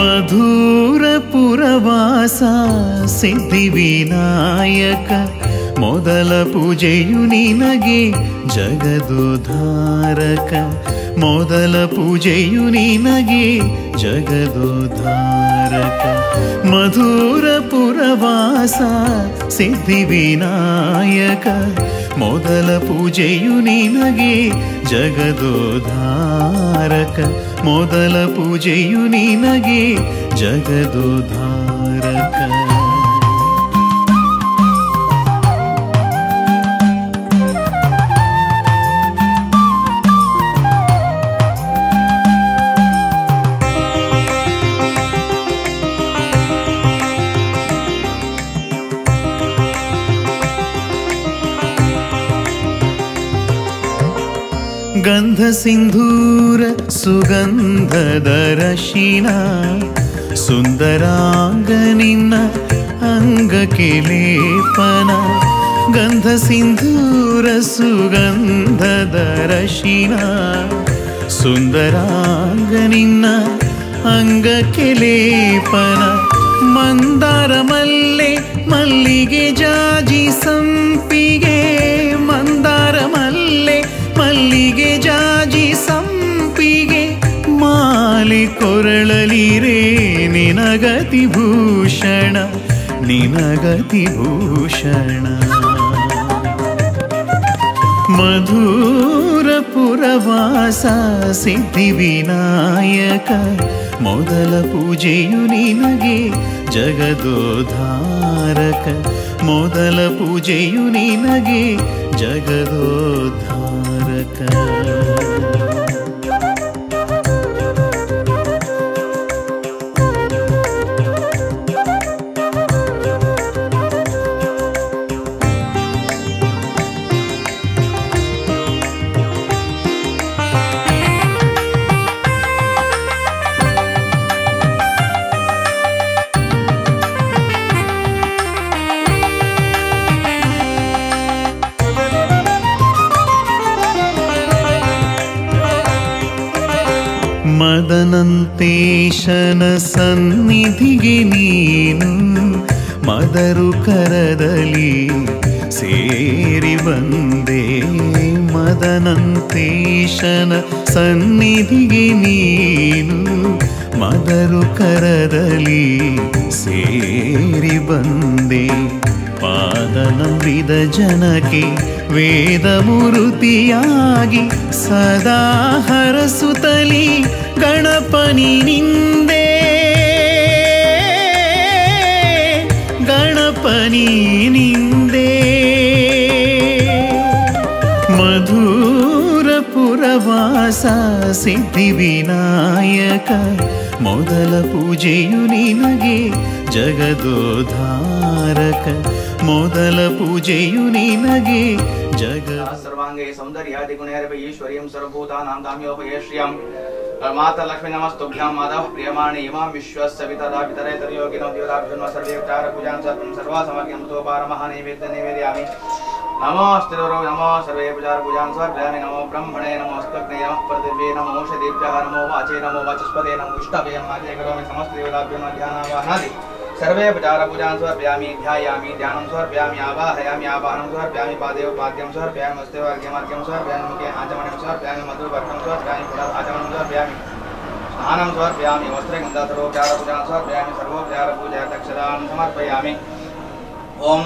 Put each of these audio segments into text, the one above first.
ಮಧುರಪುರವಾಸ ಸಿದ್ಧಿವಿನಾಯಕ ಮೊದಲ ಪೂಜೆಯು ನಿನಗೆ ಜಗದೋದ್ಧಾರಕ ಮೊದಲ ಪೂಜೆಯು ನಿನಗೆ ಜಗದೋದ್ಧಾರಕ ಮಧುರಪುರವಾಸ ಸಿದ್ಧಿವಿನಾಯಕ ಮೊದಲ ಪೂಜೆಯು ನಿನಗೆ ಜಗದೋದ್ಧಾರಕ ಮೊದಲ ಪೂಜೆಯು ನಿನಗೆ ಜಗದೋದ್ಧಾರಕ ಗಂಧ ಸಿಂಧೂರ ಸುಗಂಧದರಶಿನ ಸುಂದರಾಂಗ ನಿನ್ನ ಅಂಗಕ್ಕೆ ಲೇಪನ ಗಂಧ ಸಿಂಧೂರ ಸುಗಂಧದರಶಿನ ಸುಂದರಾಂಗ ನಿನ್ನ ಅಂಗಕ್ಕೆ ಲೇಪನ ಮಂದಾರ ಮಲ್ಲೆ ಮಲ್ಲಿಗೆ ಜಾಜಿ ಸಂಪಿಗೆ ಮಂದಾರ ಮಲ್ಲೆ ಮಲ್ಲಿಗೆ ಜಾಜಿ ಸಂಪಿಗೆ ಮಾಲೆ ಕೊರಳಲಿರೇ ನಿನಗತಿ ಭೂಷಣ ನಿನಗತಿ ಭೂಷಣ ಮಧುರಪುರವಾಸ ಸಿದ್ಧಿವಿನಾಯಕ ಮೊದಲ ಪೂಜೆಯು ನಿನಗೆ ಜಗದೋದ್ಧಾರಕ ಮೊದಲ ಪೂಜೆಯು ನಿನಗೆ ಜಗದೋದ್ಧಾರಕ ಮದನಂತೇಶನ ಸನ್ನಿಧಿಗೆ ನೀನು ಮದರು ಕರದಲ್ಲಿ ಸೇರಿ ಬಂದೆ ಮದನಂತೇಶನ ಸನ್ನಿಧಿಗೆ ನೀನು ಮದರು ಕರದಲ್ಲಿ ಸೇರಿ ಬಂದೆ ಪಾದನಂಬಿದ ಜನಕ್ಕೆ ವೇದ ಮೂರುತಿಯಾಗಿ ಸದಾ ಹರಸುತ್ತಲಿ ಗಣಪನಿ ನಿಂದೆ ಗಣಪನಿ ನಿಂದೆ ಮಧುರಪುರವಾಸ ಸಿದ್ಧಿವಿನಾಯಕ ಮೊದಲ ಪೂಜೆಯು ನಿನಗೆ ಜಗದೋದ್ಧಾರಕ ಮೊದಲ ಪೂಜೆಯು ನಿನಗೆ सर्वांगे सौंदर्यादि गुणैरपि ईश्वर्यं सर्वभूतानां काम्योपयेष्यं माता लक्ष्मी नमस्तुभ्यां माधव प्रियमाणि इमां विश्वस्य पितरा पितरे तर्योगिनो देवताभ्यो सर्वे उपचार पूजां सर्वा समर्पयामि तो पारमहानैवेद्य निवेदयामि नमो स्थिरो नमो सर्वे उपचार पूजां समर्पयामि नमो ब्रह्मणे नमो स्तग्ने नमः पृथिवे नमो औषधेभ्यः नमो वाचे नमो वाचस्पते नमो विष्णवे नमः करोमि समस्त देवताभ्यो ध्यानावाहनादि सर्वे उपचार पूजां समर्पयामि ध्यायामि ध्यानं समर्पयामि आवाहयामि आवाहनं समर्पयामि पादेव पाद्यं समर्पयामि हस्ते वाक्यमार्घ्यं समर्पयामि मुखे आचमनं समर्पयामि मधुपर्कं समर्पयामि पुनः आचमनं समर्पयामि स्नानं समर्पयामि वस्त्रे गन्धर्वोपचार पूजां समर्पयामि सर्वोपचार पूजा दक्षतां समर्पयामि ओम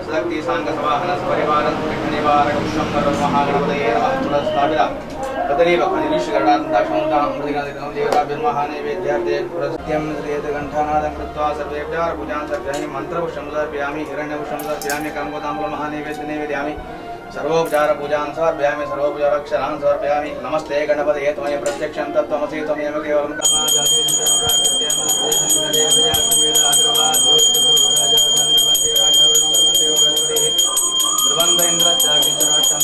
शक्ति सांग सवाहन परिवार निवारक शंकर महागणपतये नमः पुरस्ताविदा तदेव खनिरीशगणान्ताक्षमन्तां मृदिगणदिनं देवताभ्यर्महानैवेद्यार्थे पुरस्त्यं श्रीयतकण्ठानादं कृत्वा सर्वेभ्यः पूजां समर्पयामि मन्त्रपुष्पं समर्पयामि हिरण्यपुष्पं समर्पयामि कर्मोदाम्बूलं महानैवेद्यं निवेदयामि सर्वोपचार पूजां समर्पयामि सर्वोपचारक्षरान् समर्पयामि नमस्ते गणपतये त्वमेव प्रत्यक्षं तत्त्वमसि त्वमेव केवलं ध्रुवन्त इन्द्रश्चाग्निश्चराष्टं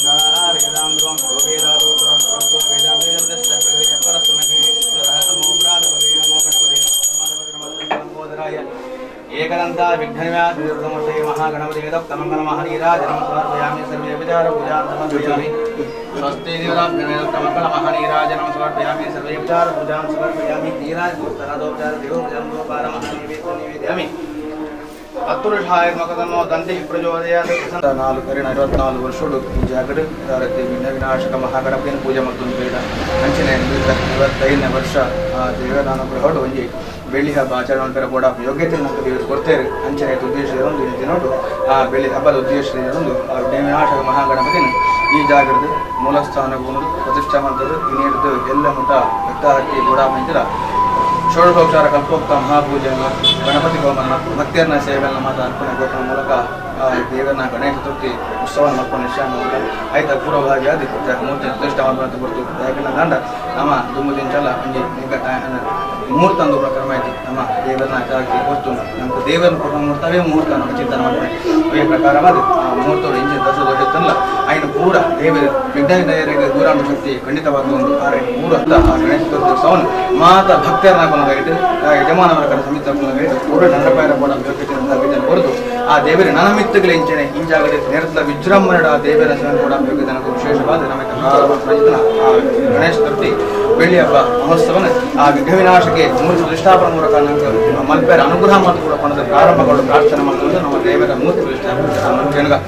ध्रुवं शोभेदादो वेदान्तः नमो प्रातपदे नमो गणपते नमोदराय एकदन्ता विघ्नविनाशमूर्ते महागणपते तमङ्गलमहनीराजनं समर्पयामि सर्वे विचार पूजां समर्पयामि स्वस्ति महानीराजनं समर्पयामि सर्वोपचार पूजां समर्पयामि नीराजोपचार देवोपचार निवेदयामि अतुरुषाय मकदन्नो दन्तिः प्रचोदयात् 424 ವರ್ಷಗಳು ಜಾಗೃತ ಧಾರತೆ ವಿನಾಶಕ ಮಹಾಗಣಪತಿಯನ್ನು ಪೂಜೆ ಮಾಡ್ಕೊಂಡು ಬೇಡ ಅಂಚನೆ 25ನೇ ವರ್ಷ ದೇವದಾನುಗ್ರಹಗಳು ಒಂಜಿ ಬೆಳ್ಳಿ ಹಬ್ಬ ಆಚರಣೆ ಮಾಡ್ತಾರೆ ಕೂಡ ಯೋಗ್ಯತೆ ನಮಗೆ ದೇವರು ಕೊಡ್ತಾರೆ ಅಂಚನೆ ಉದ್ದೇಶದೊಂದು ದಿನೋಟು ಆ ಬೆಳ್ಳಿ ಹಬ್ಬದ ಉದ್ದೇಶದೊಂದು ವಿನಾಶಕ ಮಹಾಗಣಪತಿಯನ್ನು ಈ ಜಾಗೃತ ಮೂಲಸ್ಥಾನವನ್ನು ಪ್ರತಿಷ್ಠೆ ಮಾಡ್ತಾರೆ ಇನ್ನೇನು ಎಲ್ಲ ಮಠ ವ್ಯಕ್ತಾರಕ್ಕೆ ಕೂಡ ಮಂದಿರ ಷೋಡಶೋಪಚಾರ ಕಲ್ಪೋಕ್ತ ಮಹಾಪೂಜೆಯನ್ನು ಗಣಪತಿ ಹೋಮನ ಭಕ್ತಿಯನ್ನ ಸೇವೆಯನ್ನು ಮಾತ್ರ ಅರ್ಪಣೆ ಗೊಬ್ಬರ ಮೂಲಕ ದೇವರನ್ನ ಗಣೇಶ ಚತುರ್ಥಿ ಉತ್ಸವವನ್ನು ಮಾಡ್ಕೊಂಡು ನಿಶ್ಚಯ ಮೂಲಕ ಆಯ್ತಾ ಪೂರ್ವಭಾಗಿ ಆದಿ ಮೂರ್ತಿ ಪ್ರತಿಷ್ಠೆ ಮಾಡ್ಕೊಂಡು ಬರ್ತು ಯಾಕಂದ್ರೆ ದಂಡ ನಮ್ಮ ದುಮ್ಮದಿಂಚಲ್ಲ ಅಂಜಿ ಮುಹೂರ್ತ ಅಂದು ಪ್ರಕ್ರಮ ಐತಿ ನಮ್ಮ ದೇವರನ್ನ ಜಾಗಕ್ಕೆ ಕೊಟ್ಟು ನಮ್ಗೆ ದೇವರನ್ನ ಕೊಟ್ಟು ಮುಹೂರ್ತವೇ ಮುಹೂರ್ತ ನಮ್ಮ ಚಿಂತನೆ ಮಾಡ್ತಾರೆ ಈ ಪ್ರಕಾರವಾದ ಮುಹೂರ್ತಗಳು ಇಂಜಿನ ದರ್ಶ ದೊಡ್ಡತ್ತಲ್ಲ ಆಯ್ನ ಪೂರ ದೇವರ ವಿಘ್ನವಿನಾಯಕರಿಗೆ ದೂರಾಂಶ ಶಕ್ತಿ ಖಂಡಿತವಾದ ಒಂದು ಕಾರ್ಯ ಮೂರತ್ತ ಆ ಗಣೇಶ ಚತುರ್ಥಿ ಉತ್ಸವವನ್ನು ಮಾತ ಭಕ್ತರನ್ನ ಕೊನಗೈತೆ ಯಜಮಾನವರ ಸಮಿತಿ ಕೊನಗೈತೆ ಪೂರ ನರಪಾಯರ ಕೂಡ ಯೋಗ್ಯತೆ ಹೊರತು ಆ ದೇವರ ನನಮಿತ್ತಗಳ ಇಂಚನೆ ಈ ಜಾಗದಲ್ಲಿ ನೇರದ ವಿಜೃಂಭಣೆಯ ಆ ದೇವರ ಸೇವೆ ಕೂಡ ಯೋಗ್ಯತೆ ವಿಶೇಷವಾದ ನಮಗೆ ಆ ಗಣೇಶ ಚತುರ್ಥಿ ಬೆಳ್ಳಿ ಹಬ್ಬ ಮಹೋತ್ಸವನ ಆ ವಿಘ್ನವಿನಾಶಕ್ಕೆ ಮೂರ್ತಿ ಪ್ರತಿಷ್ಠಾಪನೆ ಮೂಲಕ ನಮಗೆ ಮಲ್ಪೇರ ಅನುಗ್ರಹ ಮತ್ತು ಕೂಡ ಪಣದ ಪ್ರಾರಂಭಗಳು ಪ್ರಾರ್ಥನೆ ಮಾಡುವುದು ನಮ್ಮ ದೇವರ ಮೂರ್ತಿ ಪ್ರತಿಷ್ಠಾಪನೆ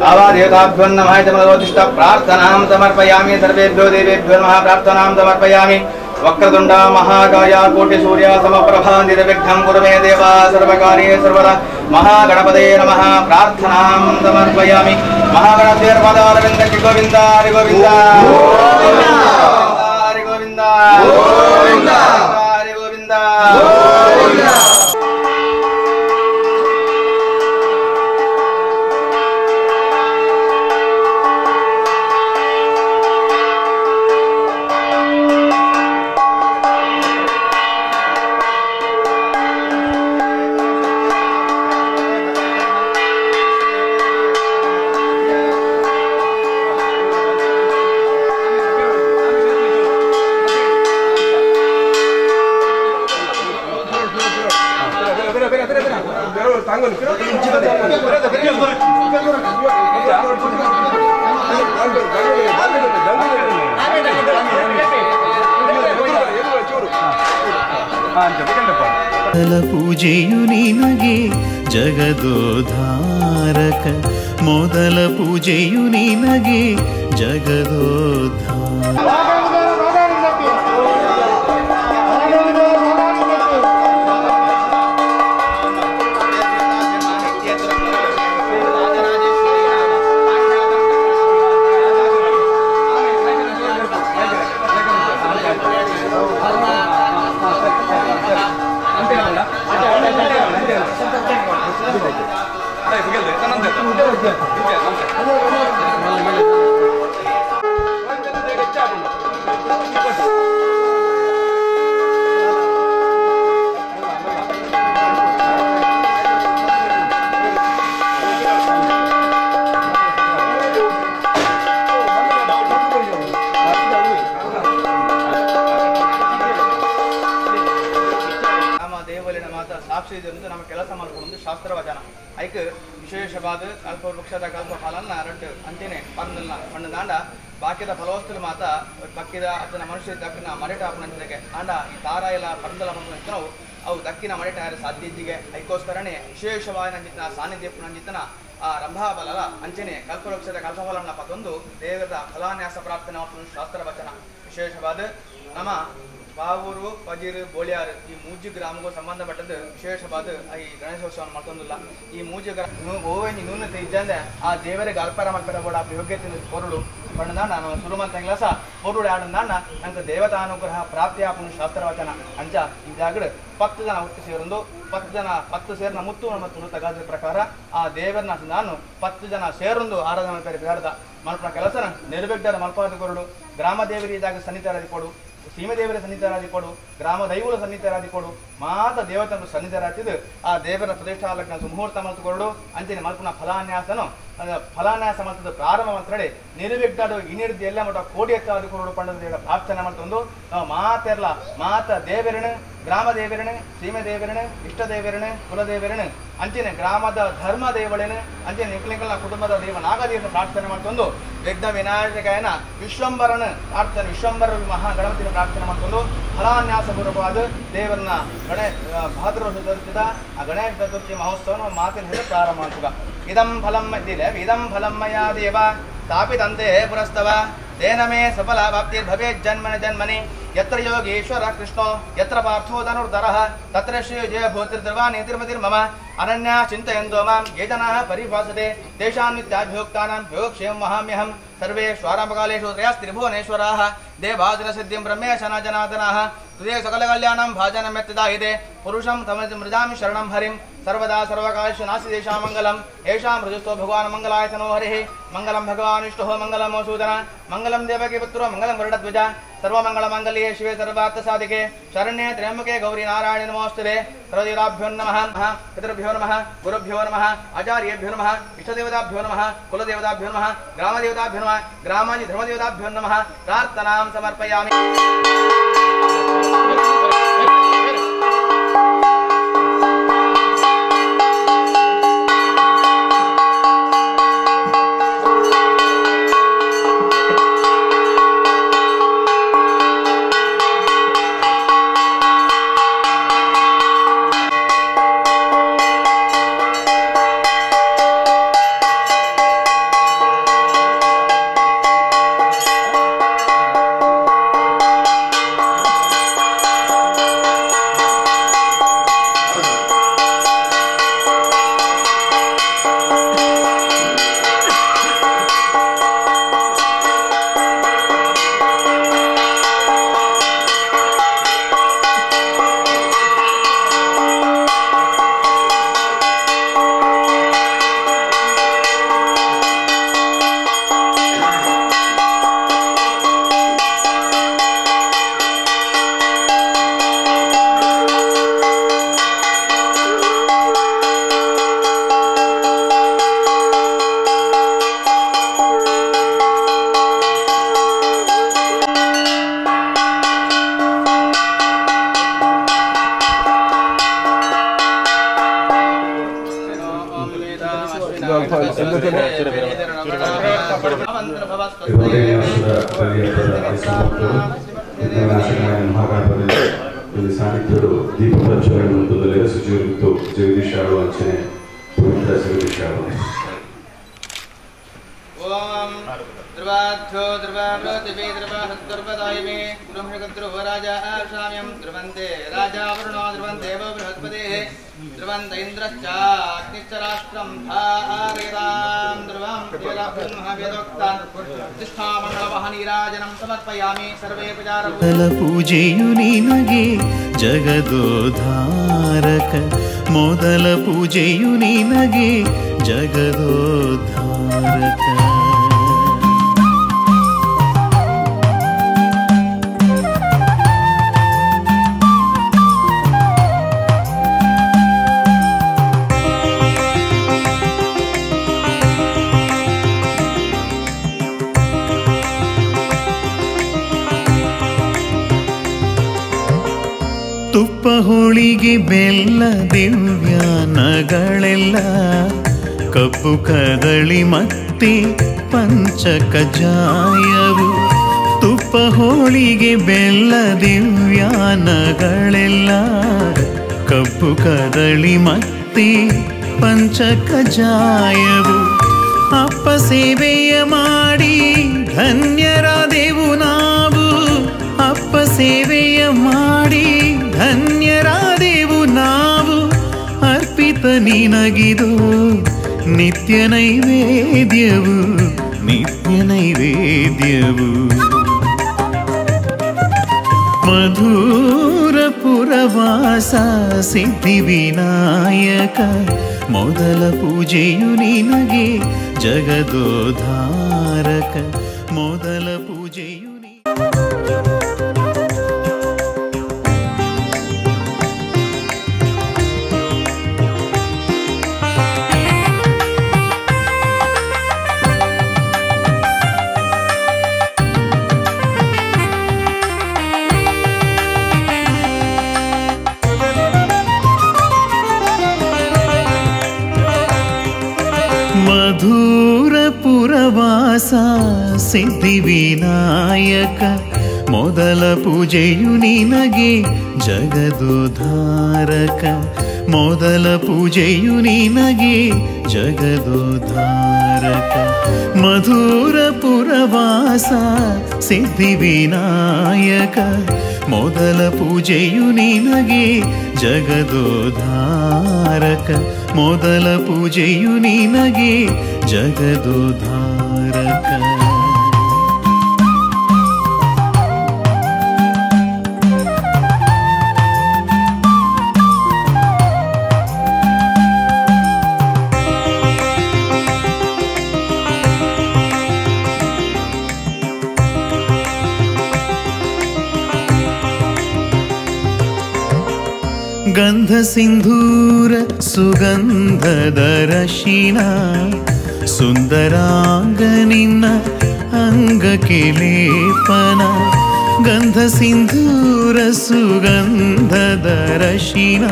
ಆವಾ ದೇವತಾಭ್ಯನ್ನ ಮಾಹಿತಿಷ್ಟ ಪ್ರಾರ್ಥನಾಂ ಸಮರ್ಪಯಾಮಿ ಸರ್ವೇಭ್ಯೋ ದೇವೇಭ್ಯೋ ನಮಃ ಪ್ರಾರ್ಥನಾಂ ಸಮರ್ಪಯಾಮಿ ವಕ್ರತುಂಡ ಮಹಾಕಾಯ ಕೋಟಿ ಸೂರ್ಯ ಸಮಪ್ರಭಾ ನಿರ್ವಿಘ್ನಂ ಕುರುಮೇ ದೇವ ಸರ್ವಕಾರ್ಯೇ ಸರ್ವದಾ ಮಹಾಗಣಪತಯೇ ನಮಃ ಪ್ರಾರ್ಥನಾಂ ಸಮರ್ಪಯಾಮಿ ಮಹಾಗಣಪತಿಯರ ಪಾದಾರವಿಂದಕ್ಕೆ ಗೋವಿಂದ ಹರಿ ಗೋವಿಂದ ಹರಿ ಗೋವಿಂದ ಹರಿ ಗೋವಿಂದ ಪೂಜೆಯು ನಿನಗೆ ಜಗದೋದ್ಧಾರಕ ಮೊದಲ ಪೂಜೆಯು ನಿನಗೆ ಜಗದೋದ್ಧಾರ ನಮ್ಮ ಕೆಲಸ ಮಾಡ್ಕೊಂಡು ಶಾಸ್ತ್ರ ವಚನ ಐಕ್ ವಿಶೇಷವಾದ ಕಲ್ಪ ವೃಕ್ಷದ ಕಲ್ಪ ಫಲನ್ನ ರಟ್ಟು ಅಂಚೆನೆ ಪರ್ನಲ್ಲ ಪಣ್ಣು ದಾಂಡ ಬಾಕಿದ ಫಲವಸ್ತುలు ಮಾತ ಬಕ್ಕಿದ ಅತನ ಮನುಷ್ಯ ದಕ್ಕಿನ ಮರೆಟ ಅಪ್ಪನಂತಿಗೆ ಆಂಡ ಈ ತಾರ ಎಲ್ಲ ಪರ್ದಲ ಮಕ್ಕಳು ಅವು ದಕ್ಕಿನ ಮರೆಟ ಸಾಧ್ಯ ಇದ್ದಿಗೆ ಐಕೋಸ್ಕರನೇ ವಿಶೇಷವಾದ ನಂಜಿತನ ಸಾನ್ನಿಧ್ಯ ನಂಜಿತನ ಆ ರಂಭಾಬಲಲ ಅಂಚೆನೆ ಕಲ್ಪವೃಕ್ಷದ ಕಲ್ಪಫಲನ್ನ ಪತ್ತೊಂದು ದೇವರ ಫಲಾನ್ಯಾಸ ಪ್ರಾಪ್ತಿನ ಶಾಸ್ತ್ರ ವಚನ ವಿಶೇಷವಾದ ನಮ್ಮ ಬಾವೂರು ಪಜೀರು ಬೋಳಿಯಾರು ಈ ಮೂಜಿ ಗ್ರಾಮಕ್ಕೂ ಸಂಬಂಧಪಟ್ಟದ್ದು ವಿಶೇಷವಾದ ಈ ಗಣೇಶೋತ್ಸವವನ್ನು ಮಾಡ್ತೊಂದಿಲ್ಲ ಈ ಮೂಜಿ ಗ್ರಾಮ ಓವನಿ ನ್ಯೂನತೆ ಇದ್ದಂದೆ ಆ ದೇವರಿಗೆ ಅಲ್ಪರ ಮಲ್ಪರ ಕೂಡ ಯೋಗ್ಯತೆ ಪೊರುಳು ಪಣ್ಣದಾಂಡ ನಾವು ಸುರುಮಂತ ಕೆಲಸ ಪೊರುಳು ಆಡಂದಾಂಡ ನಂಗೆ ದೇವತಾನುಗ್ರಹ ಪ್ರಾಪ್ತಿ ಆಪುನ ಶಾಸ್ತ್ರವಚನ ಅಂಚ ಈ ಜಾಗಡ್ 10 ಜನ ಹುಟ್ಟು ಸೇರೊಂದು 10 ಸೇರಿನ ಮುತ್ತು ಮತ್ತು ತಗಾದ ಪ್ರಕಾರ ಆ ದೇವರನ್ನ ನಾನು 10 ಜನ ಸೇರೊಂದು ಆರಾಧನೆ ಬೇಡದ ಮಲ್ಪನ ಕೆಲಸನ ನಿರ್ವಿಘ್ನರ ಮಲ್ಪಾದ ಕೊರಡು ಗ್ರಾಮ ದೇವರಿ ಇದ್ದಾಗ ಸನ್ನಿಧಾನದಿ ಕೊಡು ಸೀಮದೇವರ ಸನ್ನಿಧಾನದಿ ಕೊಡು ಗ್ರಾಮ ದೈವಗಳ ಸನ್ನಿಧಾನದಿ ಕೊಡು ಮಾತ ದೇವತಂದು ಸನ್ನಿಧಾನತಿದ್ದು ಆ ದೇವರ ಪ್ರತಿಷ್ಠಾಲಗ್ನ ಮುಹೂರ್ತ ಮಲ್ತುಕೊರಡು ಅಂಚನೆ ಮಲ್ಪನ ಫಲಾನ್ಯಾಸನು ಫಲಾನ್ಯಾಸ ಮಲ್ತದ ಪ್ರಾರಂಭ ಮಾತ್ರಡೆ ನಿರ್ವಿಘ್ನಡು ಇನ್ನಿಡ್ದು ಎಲ್ಲ ಮಟ್ಟ ಕೋಟಿ ಎತ್ತಾದ ಕೊರಡು ಪಂಡದ ಪ್ರಾರ್ಥನೆ ಮಾಡ್ತೊಂದು ನಾವು ಮಾತೆರ್ಲ ಮಾತ ದೇವರಣ ಗ್ರಾಮ ದೇವರಣ ಸೀಮೆ ದೇವರಣ ಇಷ್ಟ ದೇವರಣ ಕುಲದೇವರಣ ಅಂಚನೆ ಗ್ರಾಮದ ಧರ್ಮ ದೇವಳೇನೆ ಅಂಚನೆ ನಿಕ್ಲಿಂಗಲ ಕುಟುಂಬದ ದೇವ ನಾಗದೇವನ ಪ್ರಾರ್ಥನೆ ಮಾಡ್ತೊಂದು ವಿಘ್ನ ವಿನಾಯಕನ ವಿಶ್ವಂಬರನ ಪ್ರಾರ್ಥನೆ ವಿಶ್ವಂಬರ ಮಹಾಗಣಪತಿನ ಪ್ರಾರ್ಥನೆ ಮಾಡಿಕೊಂಡು ಫಲಾನ್ಯಾಸಪೂರ್ವಕವಾದ ದೇವರನ್ನ ಭಾದ್ರ ಚತುರ್ಥಿದ ಆ ಗಣೇಶ ಚತುರ್ಥಿ ಮಹೋತ್ಸವನ ಮಾತಿನ ಹೇಳಿ ಪ್ರಾರಂಭ ಮಾಡುವ ಇದಂ ಫಲಂ ಇದಿದೆ ಇದಂ ಫಲಂ ಮಯಾ ದೇವ ಸ್ಥಾಪಿತಂತೆ ಪುರಸ್ತವ तेन मे सफला प्राप्तिर्भवेत् जन्मनि जन्मनि यत्र योगेश्वर कृष्णो यत्र पार्थो धनुर्धरः तत्र श्रीजय भूतिर्द्रवा नीतिर्मतिर्मम अनन्या चिन्तयन्तो मां ये जनाः परिभासते तेषां नित्याभियुक्तानां योगक्षेमं वहाम्यहं सर्वे स्वारामकालेषु त्रयस्त्रिभुवनेश्वराः देवादिनसिद्धिं ब्रह्मेशना जनार्दनाः तुदे सकलकल्याणं भाजनं यत्तदायिते पुरुषं तमृजामि शरणं हरिं सर्वदा सर्वकालेषु नास्ति तेषां मङ्गलम् येषां मृजुस्तो भगवान् मङ्गलायतनो हरिः मङ्गलं भगवान् विष्णुः मङ्गलं मधुसूदन मङ्गलं देवकी पुत्रो मङ्गलं गरुडध्वज सर्वमङ्गलमाङ्गल्ये शिवे सर्वार्थसाधिके शरण्ये त्र्यम्बके गौरी नारायणे नमोऽस्तुते सर्वदेवताभ्यो नमः पितृभ्यो नमः गुरुभ्यो नमः आचार्येभ्यो नमः इष्टदेवताभ्यो नमः कुलदेवताभ्यो नमः ग्रामदेवताभ्यो नमः ग्रामादि धर्मदेवताभ्यो नमः प्रार्थनां समर्पयामि ಸಾನ್ನಿಧ್ಯರು ದೀಪ ಪ್ರಜ್ವಲನೆ ಹೊಂದುವುದರಲ್ಲಿ ಸುಜೀವಿತ್ತು ಜಗದೀಶಾಳು ಅಂಚನೆ ಪವಿತ್ರ ಜಗದೀಶಾಳು ಓಂ ಧ್ರುವಾಧ್यो ಧ್ರುವೃತಿಭಿ ಧ್ರುವಹದ್ದುರ್ವದಾಯಿಮೆ ಬ್ರಹ್ಮಗದ್ರುವರಾಜ ಶಾಮ್ಯಂ ಧ್ರುವಂತೆ ರಾಜಾವರುಣೋ ಧ್ರುವಂತೇವ ಬೃಹಸ್ಪತಿಃ ಧ್ರುವಂತ ಇಂದ್ರಶ್ಚ ಅಗ್ನಿಶ್ಚ ರಾಷ್ಟ್ರಂ ಧಾರಯತಾಂ ಧ್ರುವಂ ದೇವತಾಭ್ಯನ್ಮಹಾವೇದೋಕ್ತಾನ್ ಪ್ರತಿಷ್ಠಾಮಂಗಳವಹನೀರಾಜನಂ ಸಮರ್ಪಯಾಮಿ ಸರ್ವೇ ಪೂಜಾರಭೂತ ಪೂಜೆಯು ನಿನಗೆ ಜಗದೋದ್ಧಾರಕ ಮೊದಲ ಪೂಜೆಯು ನಿನಗೆ ಜಗದೋದ್ಧಾರಕ ತುಪ್ಪ ಹೋಳಿಗೆ ಬೆಲ್ಲ ದಿವ್ಯಾನಗಳೆಲ್ಲ ಕಬ್ಬು ಕದಳಿ ಮತ್ತೆ ಪಂಚಕಜಾಯವು ತುಪ್ಪ ಹೋಳಿಗೆ ಬೆಲ್ಲ ದಿವ್ಯಾನಗಳೆಲ್ಲ ಕಬ್ಬು ಕದಳಿ ಮತ್ತೆ ಪಂಚಕಜಾಯವು ಅಪ್ಪ ಸೇವೆಯ ಮಾಡಿ ಧನ್ಯರಾದೆವು ನಾವು ಅಪ್ಪ ಸೇವೆಯ ಮಾಡಿ ಧನ್ಯರಾದೆವು ನಾವು ಅರ್ಪಿತ ನಿನಗಿದು ನಿತ್ಯ ನೈವೇದ್ಯವು ನಿತ್ಯ ನೈವೇದ್ಯವು ಮಧುರ ಪುರವಾಸ ಸಿದ್ಧಿ ವಿನಾಯಕ ಮೊದಲ ಪೂಜೆಯು ನಿನಗೆ ಜಗದೋದ್ಧಾರಕ ಮೊದಲ ಪೂಜೆಯು ಮಧುರ ಪುರವಾಸ ಸಿದ್ಧಿವಿನಾಯಕ ಮೊದಲ ಪೂಜೆಯು ನಿನಗೆ ಜಗದೋದ್ಧಾರಕ ಮೊದಲ ಪೂಜೆಯು ನಿನಗೆ ಜಗದೋದ್ಧಾರಕ ಮಧುರ ಪುರವಾಸ ಸಿದ್ಧಿವಿನಾಯಕ ಮೊದಲ ಪೂಜೆಯು ನಿನಗೆ ಜಗದೋದ್ಧಾರಕ ಮೊದಲ ಪೂಜೆಯು ನಿನಗೆ ಜಗದೋದ್ಧಾರಕ ಗಂಧ ಸಿಂಧೂರ ಸುಗಂಧದ ರಶಿನ ಸುಂದರಾಂಗ ನಿನ್ನ ಅಂಗಕ್ಕೆ ಲೇಪನ ಗಂಧ ಸಿಂಧೂರ ಸುಗಂಧದ ರಶಿನ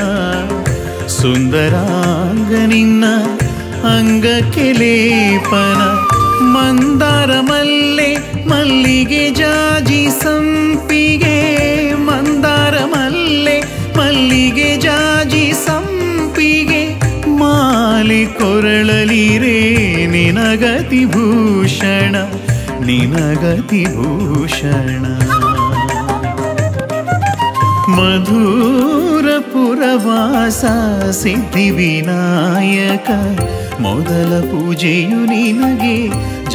ಸುಂದರಾಂಗ ನಿನ್ನ ಅಂಗಕ್ಕೆ ಲೇಪನ ಮಂದಾರ ಮಲ್ಲೆ ಮಲ್ಲಿಗೆ ಜಾಜಿ ಸಂಪಿಗೆ ಮಂದಾರ ಮಲ್ಲೆ ಮಲ್ಲಿಗೆ ಜಾಜಿ ಸಂಪಿಗೆ ಮಾಲೆ ಕೊರಳಲಿರೇ ನಿನಗತಿ ಭೂಷಣ ನಿನಗತಿ ಭೂಷಣ ಮಧುರ ಪುರವಾಸ ಸಿದ್ಧಿವಿನಾಯಕ ಮೊದಲ ಪೂಜೆಯು ನಿನಗೆ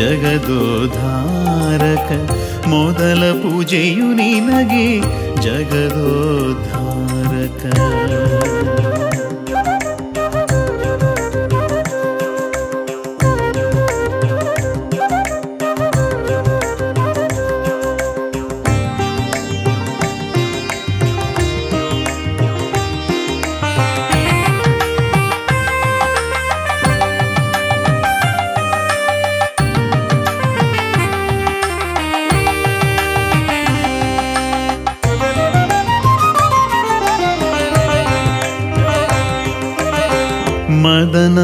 ಜಗದೋದ್ಧಾರಕ ಮೊದಲ ಪೂಜೆಯು ನಿನಗೆ ಜಗದೋದ್ಧಾರಕ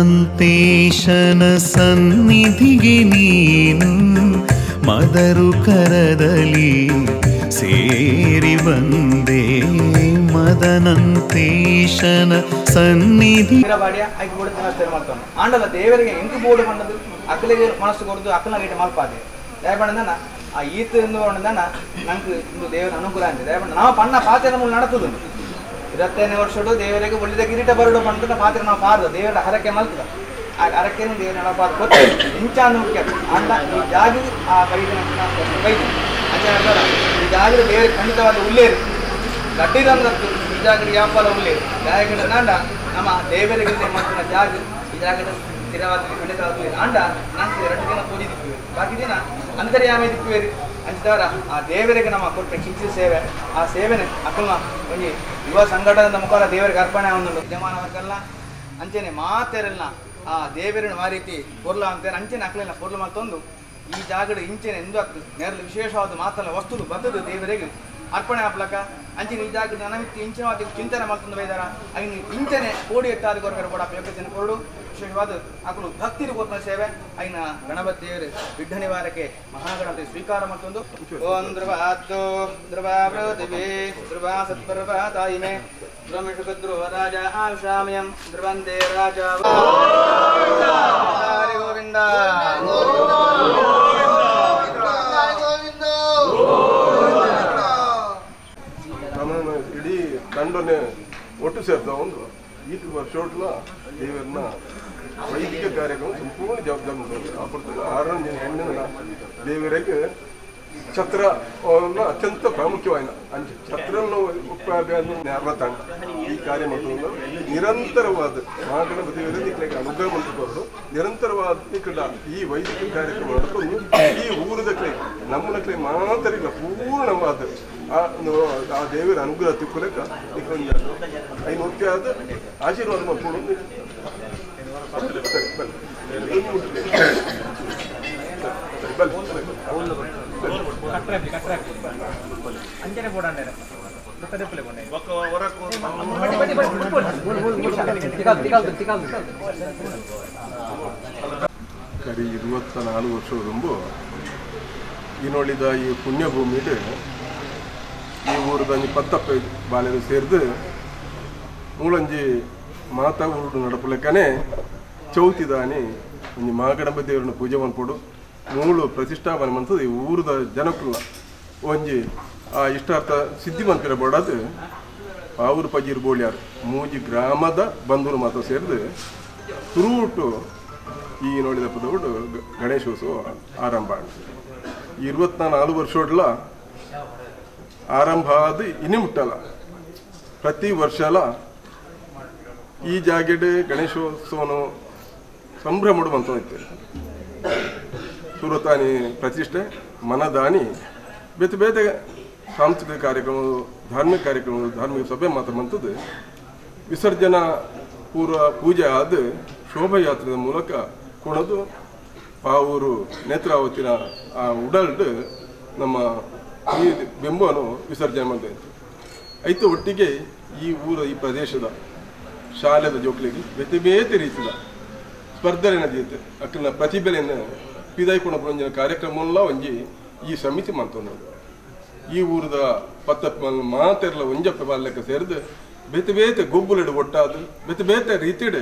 ಮದನಂತೇಶನ ಸನ್ನಿಧಿಗೆ ನೀನು ಮದರು ಕರದಲ್ಲಿ ಸೇರಿ ಬಂದೆ ಮದನಂತೇಶನ ಸನ್ನಿಧಿ ಆಯ್ಕೆ ಕೂಡ ಮಾಡ್ತಾನೆ ಆಂಡಲ ದೇವರಿಗೆ ಎಂಟು ಬೋರ್ಡ್ ಬಂದದ್ದು ಅಕ್ಕಲಿಗೆ ಮನಸ್ಸು ಕೊಡದು ಅಕ್ಕಲ ಗೇಟ ಮಲ್ಪಾದೆ ದಯಪಂಡ ಆ ಈತ ನಂಗೆ ಇಂದು ದೇವರ ಅನುಕೂಲ ಅಂತ ದಯಪಂಡ ನಾವು ಪಣ್ಣ ಪಾತ್ರೆ ಮೂಲ ನಡತುದು 25 ವರ್ಷಡು ದೇವರಿಗೆ ಒಳ್ಳೆದ ಕಿರೀಟ ಬರಡು ಬಂದ ಪಾತ್ರ ನಾವು ಪಾರ್ದು ದೇವರ ಹರಕೆ ಮಲ್ತದ ಆ ಹರಕೆಯನ್ನು ದೇವರ ನಡಪಾದ ಕೊಟ್ಟು ಇಂಚಾನು ಅಂಡ ಈ ಜಾಗ ಆ ಬೈದಿನ ಬೈದು ಅಂಚಾರ ಈ ಜಾಗ ದೇವರ ಖಂಡಿತವಾದ ಉಲ್ಲೇರು ಗಡ್ಡಿದಂದತ್ತು ಈ ಜಾಗದ ವ್ಯಾಪಾರ ಉಲ್ಲೇರು ಜಾಗದ ನಾಂಡ ನಮ್ಮ ದೇವರಿಗೆ ಮಾಡ್ತಿನ ಜಾಗ ಈ ಜಾಗದ ಸ್ಥಿರವಾದ ಖಂಡಿತವಾದ ಉಲ್ಲೇರು ಅಂಡ ನಂಗೆ 2 ದಿನ ಪೂಜೆ ದಿಕ್ಕಿವೆ ಬಾಕಿ ದಿನ ಅಂತರ್ಯಾಮಿ ದಿಕ್ಕಿವೇರಿ ಅಂಚಿದವರ ಆ ದೇವರಿಗೆ ನಮ್ಮ ಕೊಟ್ಟ ಕಿಂಚಿನ ಸೇವೆ ಆ ಸೇವೆನೆ ಅಕ್ಕಲ್ನ ಒಂದು ಯುವ ಸಂಘಟನದ ಮುಖಾಂತರ ದೇವರಿಗೆ ಅರ್ಪಣೆ ಒಂದು ವಿದ್ಯಮಾನವರ್ಗಲ್ಲ ಅಂಚೆನೆ ಮಾತೆರಲ್ಲ ಆ ದೇವರಿನ ಆ ರೀತಿ ಪೊರ್ಲ ಅಂತೇಳಿ ಅಂಚೆನೆ ಅಕ್ಕಲಿನ ಪೊರ್ಲು ಮತ್ತೊಂದು ಈ ಜಾಗದ ಇಂಚೆನೆ ಎಂದು ಆಗ್ತದೆ ನೇರಲು ವಿಶೇಷವಾದ ಮಾತಲ್ಲ ವಸ್ತುಗಳು ಬದಲು ದೇವರಿಗೆ ಅರ್ಪಣೆ ಹಾಕ್ಲಕ್ಕ ಅಂಚಿನ ಈ ಜಾಗದ ನನವಿತ್ತು ಇಂಚಿನವಾದ ಚಿಂತನೆ ಮಾಡ್ಕೊಂಡು ಬೈದಾರ ಆಗಿನ ಇಂಚನೆ ಕೋಡಿ ಎತ್ತಾದ ಕೊರಗರ ಕೂಡ ಯೋಗ್ಯತೆಯನ್ನು ಕೊರಡು ವಿಶೇಷವಾದ ಅಕ್ಕಲು ಭಕ್ತಿ ಕೊಟ್ಟ ಸೇವೆ ಆಗಿನ ಗಣಪತಿ ದೇವರು ವಿಘ್ನ ನಿವಾರಕ್ಕೆ ಮಹಾಗಣಪತಿ ಸ್ವೀಕಾರ ಮತ್ತೊಂದು ಓಂ ಧ್ರುವಾದ್ದು ಧ್ರುವ ಪೃಥಿವೀ ಧ್ರುವ ಸತ್ಪರ್ವ ತಾಯಿಮೆ ಧ್ರುವಮಿಷುಕ ಧ್ರುವ ರಾಜ ಆಶಾಮ್ಯಂ ಧ್ರುವಂದೇ ರಾಜ ಹರಿ ಗೋವಿಂದ ಇಡೀ ತಂಡನೆ ಒಟ್ಟು ಸೇರ್ತಾವ ಒಂದು ಈ ವರ್ಷ ದೇವರನ್ನ ವೈದಿಕ ಕಾರ್ಯಕ್ರಮ ಸಂಪೂರ್ಣ ಜವಾಬ್ದಾರಿ ಕಾಪಾಡ್ತಾರೆ 6 ಜನ ಹೆಣ್ಣಿನ ದೇವರಿಗೆ ಛತ್ರ ಅತ್ಯಂತ ಪ್ರಾಮುಖ್ಯವಾದ ಛತ್ರವನ್ನು ತಂಡ ಈ ಕಾರ್ಯ ಮಾಡುವುದು ನಿರಂತರವಾದ ಮಹಾಗಣಪತಿ ದೇವರಿಗೆ ಅನುಗ್ರಹ ಮಾಡಿಕೊಂಡು ನಿರಂತರವಾದ ಈ ವೈದಿಕ ಕಾರ್ಯಕ್ರಮ ಮಾಡಿಕೊಂಡು ಈ ಊರದ ಕಡೆ ನಮ್ಮ ಕಡೆ ಮಾತ್ರ ಇಲ್ಲ ಪೂರ್ಣವಾದ ಆ ದೇವರ ಅನುಗ್ರಹ ತಿಳ್ಕೊಳಕ ಐನೂರು ಆದ ಆಶೀರ್ವಾದ ಮಾಡ್ಕೊಂಡು ಅಂಜನೆ ಬೋಡಂಡೆ ಕರಿ 24 ವರ್ಷದ ಮುಂಬು ಈ ನೋಡಿದ ಈ ಪುಣ್ಯಭೂಮಿಡ್ ಈ ಊರದ 10 ಬಾಲೆದು ಸೇರಿದು ಮೂಲಂಜಿ ಮಾತಾ ಊರು ನಡಪಲೆಕ್ಕನೆ ಚೌತಿದಾನಿ ಒಂದು ಮಹಾಗಣಪತಿ ದೇವರನ್ನ ಪೂಜೆ ಮಾಡ್ಕೊಡು ಮೂಳು ಪ್ರತಿಷ್ಠಾಪನೆ ಮಾಡ್ತದೆ ಈ ಊರದ ಜನಕ್ಕಲ್ಲ ಒಂಜಿ ಆ ಇಷ್ಟಾರ್ಥ ಸಿದ್ಧಿ ಮಂತಿರಬೋಡದು ಆವೂರು ಪಜೀರ್ ಬೋಳ್ಯಾರು ಮೂಜಿ ಗ್ರಾಮದ ಬಂಧುರು ಮಾತ್ರ ಸೇರಿದು ತುರುಟು ಈ ನೋಡಿದ ಪದಗಳು ಗಣೇಶೋತ್ಸವ ಆರಂಭ 24 ವರ್ಷೋಡ್ಲ ಆರಂಭ ಆದ ಇನ್ನೇ ಮುಟ್ಟಲ್ಲ ಪ್ರತಿ ವರ್ಷಲ ಈ ಜಾಗೆಡ್ ಗಣೇಶೋತ್ಸವನು ಸಂಭ್ರಮಡು ಬಂತೈತೆ ಸುರತಾನಿ ಪ್ರತಿಷ್ಠೆ ಮನದಾನಿ ಬೇತೆ ಬೇತೆ ಸಾಂಸ್ಕೃತಿಕ ಕಾರ್ಯಕ್ರಮಗಳು ಧಾರ್ಮಿಕ ಕಾರ್ಯಕ್ರಮಗಳು ಧಾರ್ಮಿಕ ಸಭೆ ಮಾತ್ರ ಬಂತದ್ದು ವಿಸರ್ಜನಾ ಪೂರ್ವ ಪೂಜೆ ಆದ ಶೋಭಾಯಾತ್ರೆಯ ಮೂಲಕ ಕುಣದು ಪಾವೂರು ನೇತ್ರಾವತಿನ ಆ ಉಡಲ್ಡ್ ನಮ್ಮ ಈ ಬಿಂಬವನ್ನು ವಿಸರ್ಜನೆ ಮಾಡಿದೆ ಐತೆ ಒಟ್ಟಿಗೆ ಈ ಊರ ಈ ಪ್ರದೇಶದ ಶಾಲೆದ ಜೋಕ್ಲಿಗೆ ಬೇತೆ ಬೇತೆ ರೀತಿಯ ಸ್ಪರ್ಧೆ ನಡೆಯುತ್ತೆ ಅಕ್ಕನ ಪ್ರತಿಭೆಯನ್ನು ಪಿದಾಯ್ಕೊಂಡ ಪುರಂಜನ ಕಾರ್ಯಕ್ರಮಲ್ಲ ಒಂಜಿ ಈ ಸಮಿತಿ ಮಾಡ್ತಂದು ಈ ಊರದ 10 ಮಾತೆರ್ಲ ಒಂಜಪ್ಪ ಬಾಲ್ಯಕ್ಕೆ ಸೇರಿದು ಬೇತೆ ಬೇತೆ ಗೊಬ್ಬುಲಿಡು ಒಟ್ಟಾದು ಬೇತೆ ಬೇತೆ ರೀತಿಡ್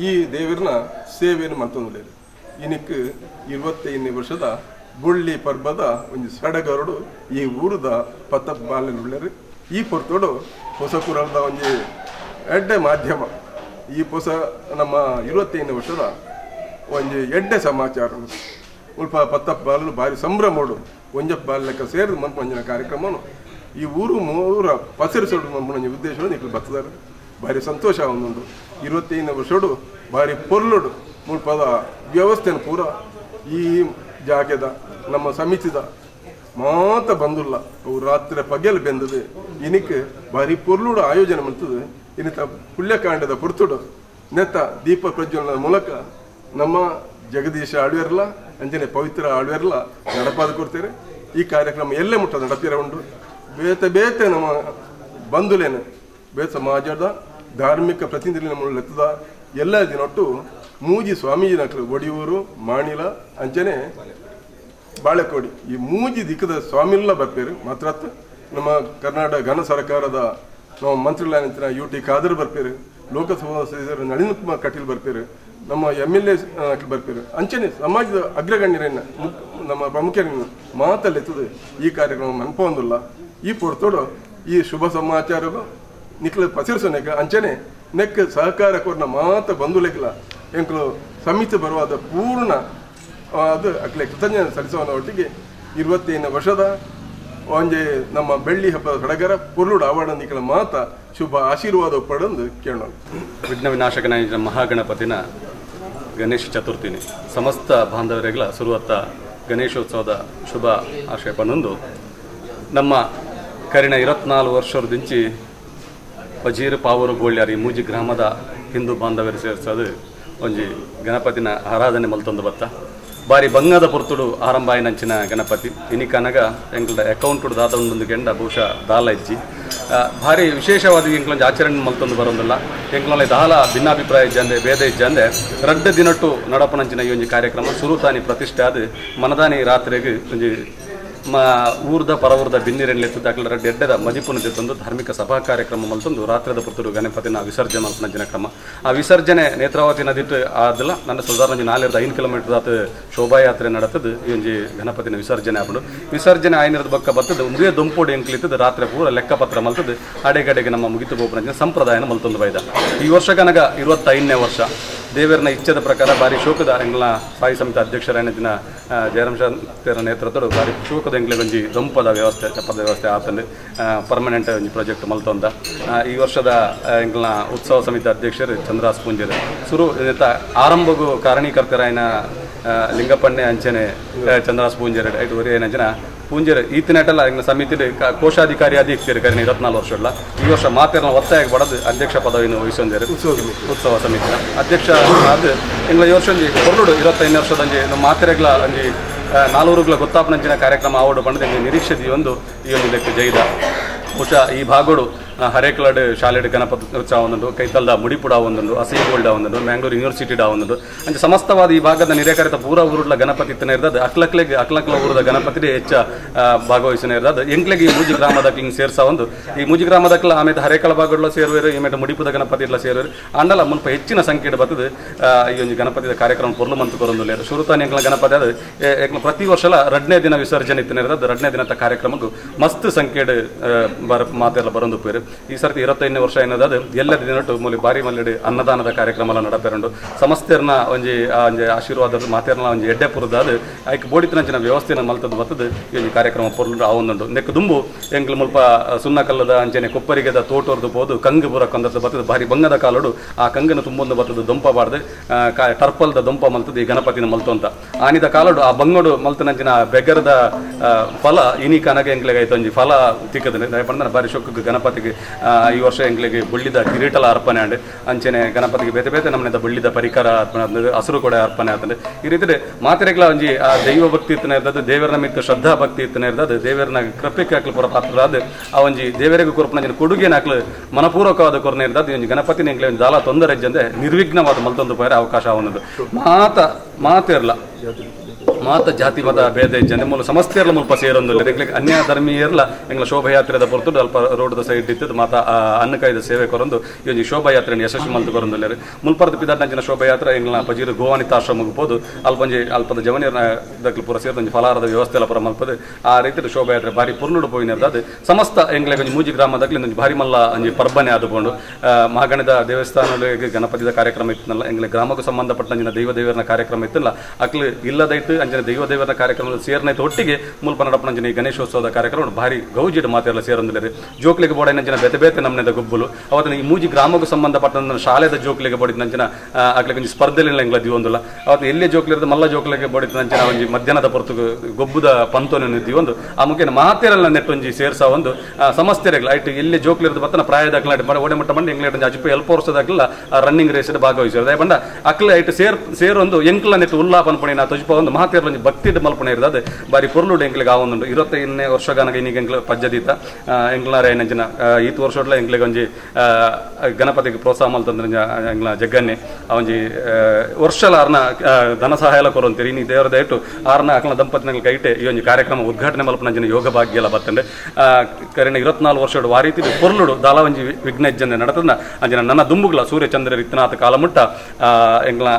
ಈ ದೇವರನ್ನ ಸೇವೆಯನ್ನು ಮಾಡ್ತಂದಿಲ್ಲ ಇನಿಕ್ 25ನೇ ವರ್ಷದ ಬುಳ್ಳಿ ಪರ್ಬದ ಒಂದು ಸಡಗರಡು ಈ ಊರದ 10 ಬಾಲ್ಯರು ಈ ಪೊರ್ತೋಡು ಹೊಸ ಕುರದ ಒಂದು ಎಡ್ಡೆ ಮಾಧ್ಯಮ ಈ ಹೊಸ ನಮ್ಮ 25ನೇ ವರ್ಷದ ಒಂದು ಎಡ್ಡೆ ಸಮಾಚಾರ ಸ್ವಲ್ಪ 10 ಬಾಲಲು ಭಾರಿ ಸಂಭ್ರಮೋಡು ಒಂಜಪ್ಪ ಬಾಲ್ಯಕ್ಕೆ ಸೇರಿದು ಮಂಜನ ಕಾರ್ಯಕ್ರಮನು ಈ ಊರು ಮೂರ ಪಸರಿಸೋಡು ಮಂಜ ಉದ್ದೇಶ ನಿಕ್ಲು ಬರ್ತದಾರೆ ಭಾರಿ ಸಂತೋಷ ಒಂದೊಂದು 25ನೇ ವರ್ಷೋಡು ಭಾರಿ ಪೊರ್ಲೋಡು ಮುಳ್ಪದ ವ್ಯವಸ್ಥೆನ ಪೂರ ಈ ಜಾಗದ ನಮ್ಮ ಸಮಿತಿದ ಮಾತ ಬಂದುಲ್ಲ ಅವು ರಾತ್ರಿ ಪಗೆಲ್ ಬೆಂದದು ಇನಿಕ್ ಭಾರಿ ಪೊರ್ಲುಡು ಆಯೋಜನೆ ಮಾಡ್ತದೆ ಇನ್ನಿತ ಪುಣ್ಯಕಾಂಡದ ಪುರ್ತುಡು ನೆತ್ತ ದೀಪ ಪ್ರಜ್ವಲನ ಮೂಲಕ ನಮ್ಮ ಜಗದೀಶ ಆಳ್ವೇರ್ಲ ಅಂಜನೆ ಪವಿತ್ರ ಆಳ್ವೇರ್ಲ ನಡಪಾದ ಕೊಡ್ತೇನೆ ಈ ಕಾರ್ಯಕ್ರಮ ಎಲ್ಲೇ ಮುಟ್ಟದ ನಡಪಿರ ಉಂಡು ಬೇತೆ ಬೇತೆ ನಮ್ಮ ಬಂಧುಲೇನು ಬೇತೆ ಸಮಾಜದ ಧಾರ್ಮಿಕ ಪ್ರತಿನಿಧಿಗಳ ಲೆತ್ತದ ಎಲ್ಲ ದಿನೊಟ್ಟು ಮೂಜಿ ಸ್ವಾಮೀಜಿ ನಕಲು ಒಡಿಯೂರು ಮಾಣಿಲ ಅಂಚನೆ ಬಾಳೆಕೋಡಿ ಈ ಮೂಜಿ ದಿಕ್ಕದ ಸ್ವಾಮಿಲ್ಲ ಬರ್ಪೇರು ಮಾತ್ರ ನಮ್ಮ ಕರ್ನಾಟಕ ಘನ ಸರ್ಕಾರದ ನಮ್ಮ ಮಂತ್ರಿಗಳ UT ಖಾದರ್ ಬರ್ಪೇರು ಲೋಕಸಭಾ ಸದಸ್ಯರು ನಳಿನ್ ಕುಮಾರ್ ಕಟೀಲ್ ಬರ್ಪೇರು ನಮ್ಮ MLA ಬರ್ಪೇರು ಅಂಚನೆ ಸಮಾಜದ ಅಗ್ರಗಣ್ಯರನ್ನ ನಮ್ಮ ಪ್ರಮುಖರನ್ನು ಮಾತಲ್ಲೆತ್ತದು ಈ ಕಾರ್ಯಕ್ರಮ ಮನ್ಪೊಂದಿಲ್ಲ ಈ ಪೊರ್ತೋಡು ಈ ಶುಭ ಸಮಾಚಾರಗಳು ನಿಕ್ಲ ಪಸಿರಿಸೋನೆಕ ಅಂಚನೆ ನೆಕ್ ಸಹಕಾರ ಕೊರ್ನ ಮಾತ ಬಂಧುಲೆಕ್ಲ ಎಂಕ್ಲು ಸಮಿತಿ ಬರುವಾದ ಪೂರ್ಣ ಅದು ಅಕ್ಲೆ ಕೃತಜ್ಞತೆ ಸಲ್ಲಿಸುವ ಒಟ್ಟಿಗೆ 25ನೇ ವರ್ಷದ ಒಂಜೆ ನಮ್ಮ ಬೆಳ್ಳಿ ಹಬ್ಬದ ಸಡಗರ ಪೊರ್ಲುಡು ಆವರಣ ನಿಕ್ಲ ಮಾತ ಶುಭ ಆಶೀರ್ವಾದ ಪಡೆದು ಕೇಳೋಣ ವಿಘ್ನ ವಿನಾಶಕನ ಮಹಾಗಣಪತಿನ ಗಣೇಶ ಚತುರ್ಥಿನಿ ಸಮಸ್ತ ಬಾಂಧವರಿಗಳ ಸುರುವತ್ತ ಗಣೇಶೋತ್ಸವದ ಶುಭ ಆಶಯ ಪನ್ನೊಂದು ನಮ್ಮ ಕರಿನ 24 ವರ್ಷದಿಂಚಿ ಪಜೀರ್ ಪಾವೂರು ಗೋಳ್ಯಾರಿ ಮೂಜಿ ಗ್ರಾಮದ ಹಿಂದೂ ಬಾಂಧವ್ಯರು ಸೇರಿಸೋದು ಒಂಜಿ ಗಣಪತಿನ ಆರಾಧನೆ ಮಲ್ತೊಂದು ಬತ್ತ ಬಾರಿ ಬಂಗದ ಪುರ್ತುಡು ಆರಂಭ ಆಯ್ನಂಚಿನ ಗಣಪತಿ ಇನಿಕನಗ ಎಂಕ್ಲ ಅಕೌಂಟ್ ದಾದ ಒಂದು ಗೆಂಡ ಬಹುಶಃ ದಾಲ ಇಜ್ಜಿ ಭಾರಿ ವಿಶೇಷವಾದ ಎಂಕ್ಲೊಂದು ಆಚರಣೆ ಮಲ್ತೊಂದು ಬರೋದಿಲ್ಲ ಎಂಕ್ಲೊಂದು ದಾಲ ಭಿನ್ನಾಭಿಪ್ರಾಯ ಇಜ್ಜಂದೆ ಭೇದ ಇಜ್ಜಂದೆ ರಡ್ಡ ದಿನಟ್ಟು ನಡಪನಂಚಿನ ಈ ಒಂಜಿ ಕಾರ್ಯಕ್ರಮ ಸುರುತಾನಿ ಪ್ರತಿಷ್ಠೆ ಆದ ಮನದಾನಿ ರಾತ್ರಿಗೆ ಒಂಜಿ ಊರ್ದ ಪರವೂರ್ದ ಬಿನ್ನಿರೆನ್ಲೆತ್ತುದಾಗಲ ರಡ್ಡ ಎಡ್ಡದ ಮದಿಪುನ ತಂದು ಧಾರ್ಮಿಕ ಸಭಾ ಕಾರ್ಯಕ್ರಮ ಮಲ್ತೊಂದು ರಾತ್ರದ ಪುತ್ತೂರು ಗಣಪತಿನ ವಿಸರ್ಜನೆ ಮಲ್ಪನಂಚಿನ ಕ್ರಮ ಆ ವಿಸರ್ಜನೆ ನೇತ್ರಾವತಿ ನದಿಟ್ಟು ಆದಲ್ಲ ನನ್ನ ಸಾಧಾರಣ 4-5 ಕಿಲೋಮೀಟರ್ ಆತ ಶೋಭಾಯಾತ್ರೆ ನಡತದು ಈ ಒಂಜಿ ಗಣಪತಿನ ವಿಸರ್ಜನೆ ಆಗ್ಬಿಡು ವಿಸರ್ಜನೆ ಆಯ್ನಿರದ ಬಕ್ಕ ಬರ್ತದೆ ಒಂದೇ ದೊಂಪೋಡಿ ಎಂಕ್ಲಿತ್ತದ ರಾತ್ರಿ ಪೂರ ಲೆಕ್ಕಪತ್ರ ಮಲ್ತದ್ದು ಅಡೆಗಡೆಗೆ ನಮ್ಮ ಮುಗಿತು ಬೋಪನಂಚಿನ ಸಂಪ್ರದಾಯನ ಮಲ್ತೊಂದು ಬೈದ ಈ ವರ್ಷ ಕನಗ 25ನೇ ವರ್ಷ ದೇವರನ ಇಚ್ಛೆದ ಪ್ರಕಾರ ಭಾರಿ ಶೋಕದ ಎಂಗ್ಲ ಸ್ಥಾಯಿ ಸಮಿತಿ ಅಧ್ಯಕ್ಷರಾಯನ ದಿನ ಜಯರಾಮ್ ಶಾಂತರ ನೇತೃತ್ವದ ಭಾರಿ ಶೋಕದ ಎಂಗ್ಲೆ ಒಂಜಿ ದೊಂಪದ ವ್ಯವಸ್ಥೆ ಚಪ್ಪದ ವ್ಯವಸ್ಥೆ ಆತಂದು ಪರ್ಮನೆಂಟ್ ಒಂಜಿ ಪ್ರಾಜೆಕ್ಟ್ ಮಲ್ತೊಂದ ಈ ವರ್ಷದ ಎಂಗ್ಲ ಉತ್ಸವ ಸಮಿತಿ ಅಧ್ಯಕ್ಷರು ಚಂದ್ರಾಸ್ ಪೂಂಜರು ಸುರು ಆರಂಭಗೂ ಕಾರಣೀಕರ್ತರಾಯನ ಲಿಂಗಪ್ಪಣ್ಣೆ ಅಂಚನೆ ಚಂದ್ರಾಸ್ ಪೂಂಜರು ಐದು ಏನಂಚನ ಪೂಂಜರು ಈತಿನಟಲ್ಲ ಎಂಗ್ಲ ಸಮಿತಿ ಕೋಶಾಧಿಕಾರಿ ಆದಿ ಇಕ್ತಿರು ಕರಿನ 24 ವರ್ಷ ಈ ವರ್ಷ ಮಾತೆರ್ನ ಒತ್ತಾಯ ಬಡದು ಅಧ್ಯಕ್ಷ ಪದವಿಯನ್ನು ವಹಿಸೊಂದಿರು ಉತ್ಸವ ಸಮಿತಿನ ಅಧ್ಯಕ್ಷ ಅದು ಎಂಗ್ಲ ಈ ವರ್ಷ ಹೊರಡು 25 ವರ್ಷದಂಜಿ ಮಾತೆರೆಗ್ಲ ಒಂಜಿ 4 ಗೊತ್ತಾಪನಂಚಿನ ಕಾರ್ಯಕ್ರಮ ಆವಡು ಬಂದ ನಿರೀಕ್ಷೆ ಒಂದು ಈ ಒಂದು ಇದಕ್ಕೆ ಜೈದ ಬಹುಶಃ ಈ ಭಾಗೋಡು ಹರೇಕಲಡ್ ಶಾಲೆಡ್ ಗಣಪತಿ ಉತ್ಸವ ಒಂದುಂಡು ಕೈತಲ್ದ ಮುಡಿಪುಡ ಒಂದುಂಡು ಅಸೈಗೋಲ್ಡ ಒಂದುಂಡು ಮ್ಯಾಂಗ್ಳೂರು ಯೂನಿವರ್ಸಿಟಿಡ ಒಂದುಂಡು ಅಂಚೆ ಸಮಸ್ತವಾದ ಈ ಭಾಗದ ನಿರೇಕರಿತ ಪೂರ ಊರುಡ್ಲ ಗಣಪತಿ ಇತ್ತನೇ ಇರ್ತದೆ ಅಕ್ಲಕ್ಲ ಊರದ ಗಣಪತಿ ಹೆಚ್ಚ ಭಾಗವಹಿಸನೇ ಇರ್ತದೆ ಎಂಕ್ಲೆಗೆ ಈ ಮೂಜಿ ಗ್ರಾಮದಕ್ಕೆ ಹಿಂಗೆ ಸೇರ್ಸ ಒಂದು ಈ ಮೂಜಿ ಗ್ರಾಮದಕ್ಲ ಆಮೇಲೆ ಹರೇಕಲ ಭಾಗಡ್ಲ ಸೇರುವೇರು ಈ ಮುಡಿಪುದ ಗಣಪತಿ ಎಲ್ಲ ಸೇರುವೇರು ಅಂಡಲ ಮುಲ್ಪ ಹೆಚ್ಚಿನ ಸಂಖ್ಯೆ ಬರ್ತದೆ ಈ ಒಂದು ಗಣಪತಿಯ ಕಾರ್ಯಕ್ರಮ ಪೊರ್ಲು ಮಂತು ಕೊರೊಂದು ಶುರುತಾನೆ ಎಂಕ್ಲ ಗಣಪತಿ ಅದು ಪ್ರತಿ ವರ್ಷ ರಡ್ನೇ ದಿನ ವಿಸರ್ಜನೆ ಇತ್ತನೇ ಇರ್ತದೆ ರಡ್ನೇ ದಿನದ ಕಾರ್ಯಕ್ರಮಕ್ಕೂ ಮಸ್ತ್ ಸಂಖ್ಯೆ ಮಾತೆಲ್ಲ ಬರೋದು ಪೇರು ಈ ಸರ್ತಿ 25ನೇ ವರ್ಷ ಏನದು ಎಲ್ಲ ದಿನಟ್ಟು ಮೂಲಿ ಬಾರಿ ಮಲ್ಲಿಡಿ ಅನ್ನದಾನದ ಕಾರ್ಯಕ್ರಮ ಎಲ್ಲ ನಡಪೇರಂಡು ಸಮಸ್ತೆರ್ನ ಒಂಜಿ ಆಶೀರ್ವಾದ ಮಾತೆರ್ನ ಒಂಜಿ ಎಡ್ಡೆ ಪುರದ ಅದು ಆಯ್ಕೆ ಬೋಡಿತನಂಚಿನ ವ್ಯವಸ್ಥೆನ ಮಲ್ತದ್ದು ಬರ್ತದೆ ಈ ಒಂದು ಕಾರ್ಯಕ್ರಮ ಪೊರ್ಲು ಆವೊಂದುಂಡು ನೆಕ್ ದುಂಬು ಎಂಕ್ಲು ಮುಲ್ಪ ಸುಣ್ಣಕಲ್ಲದ ಅಂಚೆನೆ ಕೊಪ್ಪರಿಗೆದ ತೋಟೋರ್ದು ಬೋದು ಕಂಗು ಬುರ ಕೊಂದದ್ದು ಬರ್ತದೆ ಭಾರಿ ಬಂಗದ ಕಾಲೋಡು ಆ ಕಂಗನ ತುಂಬೊಂದು ಬರ್ತದೆ ದೊಂಪ ಬಾರ್ದು ಟರ್ಪಲ್ದ ದೊಂಪ ಮಲ್ತದ್ದು ಈ ಗಣಪತಿನ ಮಲ್ತು ಅಂತ ಆನಿದ ಕಾಲೋಡು ಆ ಬಂಗೋಡು ಮಲ್ತನಂಚಿನ ಬೆಗರದ ಫಲ ಇನಿ ಕನಗೆ ಎಂಕ್ಲೆಗೆ ಆಯ್ತು ಒಂಜಿ ಫಲ ತಿಕ್ಕದ ಬಂದ ಬಾರಿ ಶೊಕ್ಕ ಗಣಪತಿಗೆ ಈ ವರ್ಷ ಎಂಕ್ಲೆಗೆ ಬುಳ್ಳಿದ ಕಿರೀಟಲ ಅರ್ಪಣೆ ಅಂಡೆ ಅಂಚೆನೆ ಗಣಪತಿಗೆ ಬೇತೆ ಬೇತೆ ನಮ್ಮನೆದ ಬುಳ್ಳಿದ ಪರಿಕರ ಅರ್ಪಣೆ ಆದ ಹಸಿರು ಕೂಡ ಅರ್ಪಣೆ ಆಗ್ತದೆ ಈ ರೀತಿ ಮಾತೆರೆಗಳ ಒಂಜಿ ಆ ದೈವ ಭಕ್ತಿ ಇತ್ತನೇ ಇರ್ತದೆ ದೇವರನ ಮಿಕ್ಕ ಶ್ರದ್ಧಾ ಭಕ್ತಿ ಇತ್ತನೇ ಇರ್ತದೆ ದೇವರನ ಕೃಪೆಗೆ ಹಾಕ್ಲು ಪುರ ಪಾತ್ರರಾದ ಆ ಒಂಜಿ ದೇವರಿಗೆ ಕೊರ್ಪನ ಕೊಡುಗೆನ ಹಾಕ್ಲು ಮನಪೂರ್ವಕವಾದ ಕೊರನೆ ಇರ್ತದೆ ಒಂಜಿ ಗಣಪತಿನ ಎಂಕ್ಲೆ ಒಂದು ಜಾಲ ತೊಂದರೆ ಇಜ್ಜಂದೆ ನಿರ್ವಿಘ್ನವಾದ ಮಲ್ತೊಂದು ಪೈರ ಅವಕಾಶ ಅವನದು ಮಾತಿರಲ್ಲ ಮಾತ ಜಾತಿ ಮತ ಭೇದ ಇಜ್ಜಂದೆ ಮೂಲ ಸಮಸ್ತೆರ್ಲ ಮುಲ್ಪ ಸೇರೊಂದು ಅನ್ಯ ಧರ್ಮೀಯರ್ಲ ಎಂಗ್ಲ ಶೋಭಾಯಾತ್ರೆದ ಹೊರತು ಅಲ್ಪ ರೋಡ್ದ ಸೈಡ್ ಇತ್ತು ಮಾತ ಅನ್ನಕಾಯ್ದ ಸೇವೆ ಕೊರೊಂದು ಈ ಒಂದು ಶೋಭಾಯಾತ್ರೆ ಯಶಸ್ವಿ ಮಲ್ತು ಕೊರೊಂದು ಮುಲ್ಪರ್ದ ಪಿದಾಟಂಚಿನ ಶೋಭಾಯಾತ್ರೆ ಎಂಗ್ಲ ಪಜೀರು ಗೋವಾನಿತಾಶ್ರಮಕ್ಕೆ ಹೋದು ಅಲ್ಪದ ಜವನಿಯರ್ನ ದಕ್ಲು ಪುರ ಸೇರಿದ ಫಲಾರದ ವ್ಯವಸ್ಥೆ ಎಲ್ಲ ಪುರ ಮಲ್ಪದು ಆ ರೀತಿ ಶೋಭಾಯಾತ್ರೆ ಭಾರಿ ಪುರ್ನುಡು ಪೋಯಿನದ ಅದು ಸಮಸ್ತ ಎಂಗ್ಲೆ ಒಂಜಿ ಮೂಜಿ ಗ್ರಾಮದಾಗ್ಲಿ ಒಂದು ಭಾರಿ ಮಲ್ಲ ಒಂಜಿ ಪರ್ಬನೆ ಆದುಕೊಂಡು ಮಹಾಗಣದ ದೇವಸ್ಥಾನಗಳಿಗೆ ಗಣಪತಿದ ಕಾರ್ಯಕ್ರಮ ಇತ್ತನಲ್ಲ ಎಂಗ್ಲೆ ಗ್ರಾಮಕ್ಕೂ ಸಂಬಂಧಪಟ್ಟಂಜಿನ ದೇವರನ ಕಾರ್ಯಕ್ರಮ ಇತ್ತಲ್ಲ ಅಕ್ಲು ಇಲ್ಲದೈತು ಅಂಜನ ದೇವರ ಕಾರ್ಯಕ್ರಮದ ಸೇರ್ನೈತೆ ಒಟ್ಟಿಗೆ ಮುಲ್ಪ ನಡಪನಂಜನ ಈ ಗಣೇಶೋತ್ಸವದ ಕಾರ್ಯಕ್ರಮ ಭಾರಿ ಗೌಜಿಡ್ ಮಾತೆಲ್ಲ ಸೇರೊಂದಿಲ್ಲ ಜೋಕ್ಲಿಗೆ ಬೋಡೈನಂಜನ ಬೇತೆ ಬೇತೆ ನಮ್ಮನೆದ ಗೊಬ್ಬಲು ಅವತ್ತಿನ ಈ ಮೂಜಿ ಗ್ರಾಮಕ್ಕೂ ಸಂಬಂಧಪಟ್ಟ ಶಾಲೆದ ಜೋಕ್ಲಿಗೆ ಬೋಡಿದ ನಂಚಿನ ಆಗ್ಲಿಕ್ಕೆ ಒಂಜಿ ಸ್ಪರ್ಧೆಲಿಲ್ಲ ಎಂಗ್ಲ ದಿವೊಂದಿಲ್ಲ ಅವತ್ತು ಎಲ್ಲೇ ಜೋಕ್ಲಿರದ ಮಲ್ಲ ಜೋಕ್ಲಿಗೆ ಬೋಡಿದ ನಂಚಿನ ಒಂಜಿ ಮಧ್ಯಾಹ್ನದ ಹೊರತು ಗೊಬ್ಬುದ ಪಂತೋನ ದಿವೊಂದು ಆ ಮುಖ್ಯನ ಮಾತೆರೆಲ್ಲ ನೆಟ್ಟೊಂಜಿ ಸೇರ್ಸ ಒಂದು ಸಮಸ್ಯೆರೆಗಳ ಐಟ್ ಎಲ್ಲಿ ಜೋಕ್ಲಿರದ ಬತ್ತನ ಪ್ರಾಯದಾಗ್ಲ ಓಡೆ ಮಟ್ಟ ಮಂಡಿ ಎಂಗ್ಲ ಅಜ್ಪ ಎಲ್ಪ ವರ್ಷದಾಗಲ್ಲ ರನ್ನಿಂಗ್ ರೇಸ್ ಭಾಗವಹಿಸಿರೋದು ಬಂದ ಅಕ್ಲ ಐಟ್ ಸೇರೊಂದು ಎಂಕ್ಲ ನೆಟ್ಟು ಉಲ್ಲಾಪನ ಪುಣಿ ನಾ ತುಜ್ಪ ಒಂದು ಮಾತೆರ್ಲ ಭಕ್ತಿ ಮಲ್ಪನೆ ಇರ್ತದೆ ಬಾರಿ ಪೊರ್ಲುಡು ಎಂಕ್ಲಿಗೆ ಆವೊಂದುಂಡು 25ನೇ ವರ್ಷಗಾನಗ ಇನ್ನೀಗ ಎಂಕ್ಲ ಪಜ್ಜದೀತ ಎಂಕ್ಲಾರ ಏನಂಜಿನ ಈತ್ ವರ್ಷೋಡ್ಲ ಎಂಕ್ಲಿಗೆ ಒಂಜಿ ಗಣಪತಿಗೆ ಪ್ರೋತ್ಸಾಹ ಮಲ್ತಂದ್ರೆ ಎಂಗ್ಲ ಜಗ್ಗನ್ನೆ ಒಂಜಿ ವರ್ಷಲ ಆರ್ನ ಧನ ಸಹಾಯ ಕೊರಂತೀರಿ ಇನ್ನು ದೇವರದ ಇಟ್ಟು ಆರ್ನ ಅಕ್ಲ ದಂಪತಿನ ಕೈಟೆ ಈ ಒಂದು ಕಾರ್ಯಕ್ರಮ ಉದ್ಘಾಟನೆ ಮಲ್ಪನಂಜಿನ ಯೋಗ ಭಾಗ್ಯ ಎಲ್ಲ ಬರ್ತಂಡೆ ಕರೆನ 24 ವರ್ಷೋಡು ಆ ರೀತಿ ಪೊರ್ಲುಡು ದಾಲ ಒಂಜಿ ವಿಘ್ನಜ್ಜನೆ ನಡತದ ಅಂಜಿನ ನನ್ನ ದುಂಬುಗಳ ಸೂರ್ಯಚಂದ್ರ ಇತ್ತನಾಥ ಕಾಲಮುಟ್ಟ ಎಂಗ್ಲ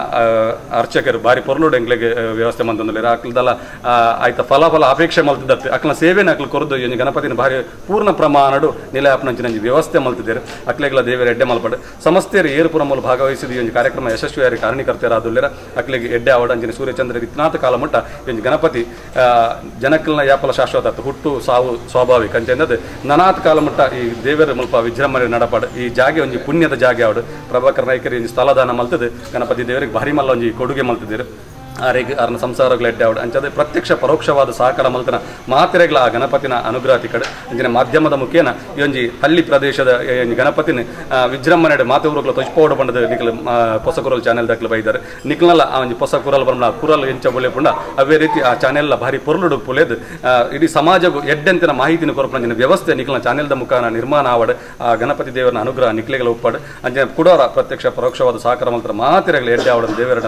ಅರ್ಚಕರು ಬಾರಿ ಪೊರ್ಲುಡು ಎಂಗ್ಲಿಗೆ ವ್ಯವಸ್ಥೆ ಮಂತಂದಿಲ್ಲ ಅಕ್ಲದಲ್ಲ ಆಯ್ತ ಫಲ ಅಪೇಕ್ಷೆ ಮಲ್ತಿದ್ದತ್ತೆ ಅಕ್ಲ ಸೇವೆನ ಅಕ್ಲು ಕೊರದು ಈ ಗಣಪತಿನ ಭಾರಿ ಪೂರ್ಣ ಪ್ರಮಾಣಡು ನಿಲಯಾಪನಂಚಿನ ವ್ಯವಸ್ಥೆ ಮಲ್ತಿದ್ದಾರೆ ಅಕ್ಲೆಗಳ ದೇವರ ಎಡ್ಡೆ ಮಲ್ಪಡೆ ಸಮಸ್ತೆಯರು ಏರುಪುರ ಮೂಲ ಭಾಗವಹಿಸಿದ ಈ ಒಂದು ಕಾರ್ಯಕ್ರಮ ಯಶಸ್ವಿಯಾಗಿ ಕಾರಣೀಕರ್ತರಾದುಲ್ಲೇರ ಅಕ್ಲೆಗೆ ಎಡ್ಡೆ ಅವಡಂಜಿನ ಸೂರ್ಯಚಂದ್ರ ಇತ್ನಾಥ ಕಾಲ ಮುಟ್ಟ ಈ ಗಣಪತಿ ಜನಕಲ್ನ ಯಾಪಲ ಶಾಶ್ವತ ಹುಟ್ಟು ಸಾವು ಸ್ವಾಭಾವಿಕ ಅಂಚೆಂದದು ನನಾಥ ಕಾಲ ಮುಟ್ಟ ಈ ದೇವರ ಮುಲ್ಪ ವಿಜೃಂಭಣೆ ನಡಪಾಡು ಈ ಜಾಗೆ ಒಂಜಿ ಪುಣ್ಯದ ಜಾಗೆ ಅವಡು ಪ್ರಭಾಕರ್ ನಾಯ್ಕರಿ ಸ್ಥಳದಾನ ಮಲ್ತದೆ ಗಣಪತಿ ದೇವರಿಗೆ ಭಾರಿ ಮಲ್ಲ ಒಂಜಿ ಕೊಡುಗೆ ಮಲ್ತಿದ್ದೀರು ಆರೆಗೆ ಅರ್ನ ಸಂಸಾರಗಳು ಎಡ್ಡೆ ಅವಡು ಅಂಚದೆ ಪ್ರತ್ಯಕ್ಷ ಪರೋಕ್ಷವಾದ ಸಹಕಾರ ಮಲ್ತನ ಮಾತೆರೆಗಳ ಆ ಗಣಪತಿನ ಅನುಗ್ರಹತಿ ಕಡೆ ಅಂಚಿನ ಮಾಧ್ಯಮದ ಮುಖೇನ ಈ ಒಂಜಿ ಹಳ್ಳಿ ಪ್ರದೇಶದ ಗಣಪತಿನ ವಿಜೃಂಭಣೆ ಮಾತೆ ಊರುಗಳ ತೊಜ್ಪೋಡು ಬಂಡದ ನಿಖಲ್ ಹೊಸ ಕುರಲ್ ಚಾನೆಲ್ ದಾಖಲು ಬೈದಾರೆ ನಿಖಲ್ನಲ್ಲ ಆ ಒಂಜಿ ಹೊಸ ಕುರಲ್ ಬಂದ ಕುರಲ್ ಎಂಚ ಬೊಲೆ ಪುಂಡ ಅವೇ ರೀತಿ ಆ ಚಾನೆಲ್ ಭಾರಿ ಪೊರ್ಲುಡು ಪುಲೇದು ಇಡೀ ಸಮಾಜಗೂ ಎಡ್ಡೆಂತಿನ ಮಾಹಿತಿನ ಕೊರಪಂಜಿನ ವ್ಯವಸ್ಥೆ ನಿಖಲ್ನ ಚಾನೆಲ್ದ ಮುಖಾನ ನಿರ್ಮಾಣ ಆವಡು ಆ ಗಣಪತಿ ದೇವರನ ಅನುಗ್ರಹ ನಿಖಲೆಗಳ ಉಪ್ಪಾಡು ಅಂಚಿನ ಕುಡೋರ ಪ್ರತ್ಯಕ್ಷ ಪರೋಕ್ಷವಾದ ಸಹಕಾರ ಮಲ್ತರ ಮಾತೆರೆಗಳ ಎಡ್ಡೆ ಆವಡ ದೇವರ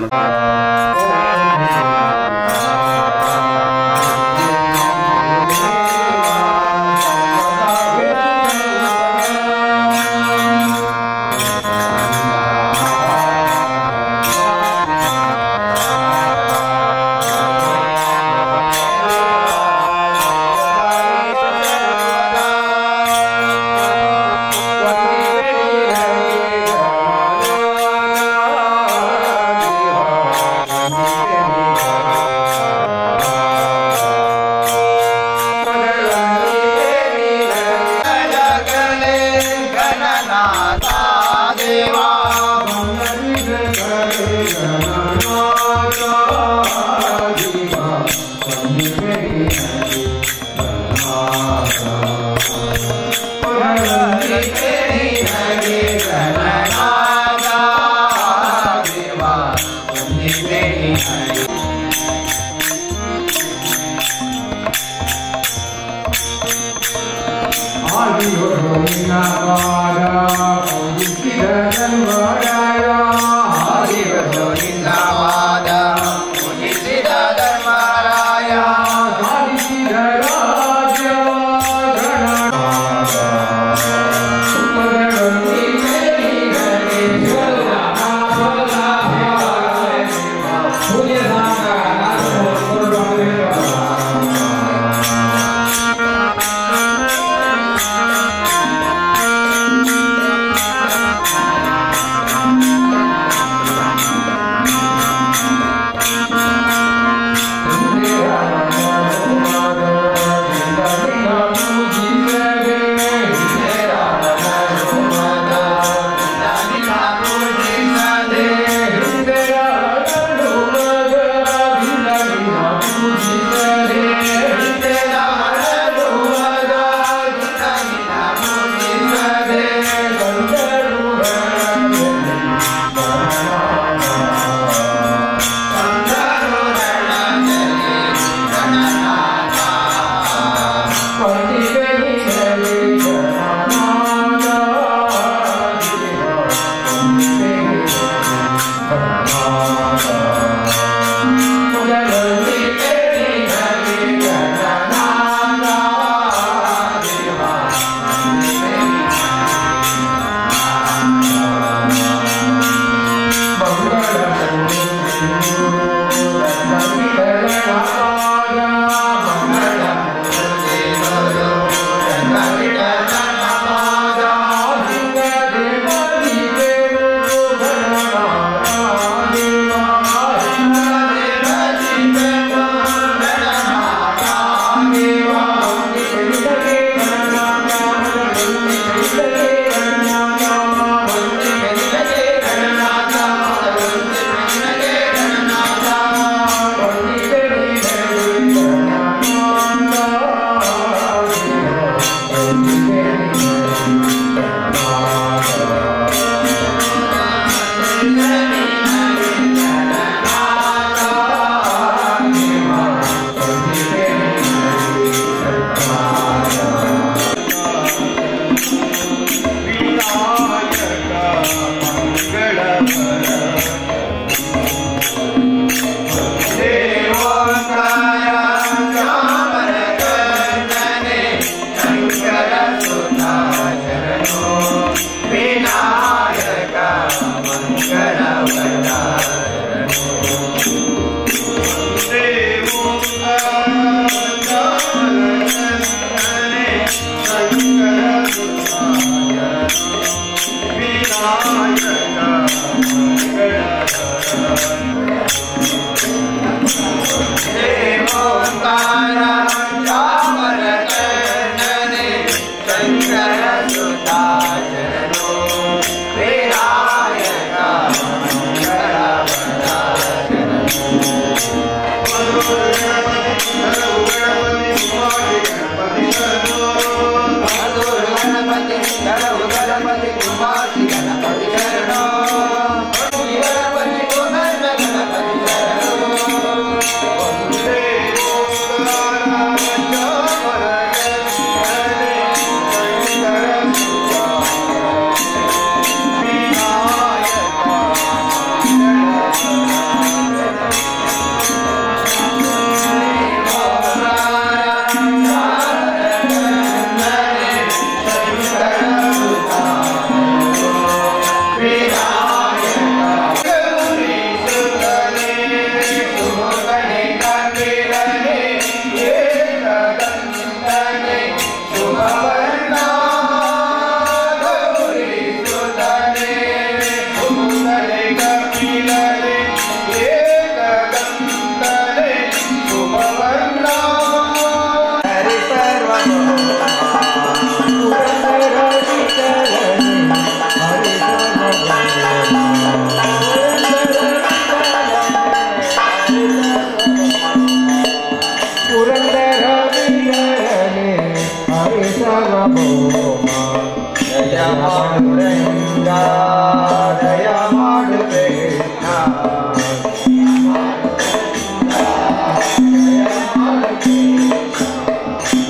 Hare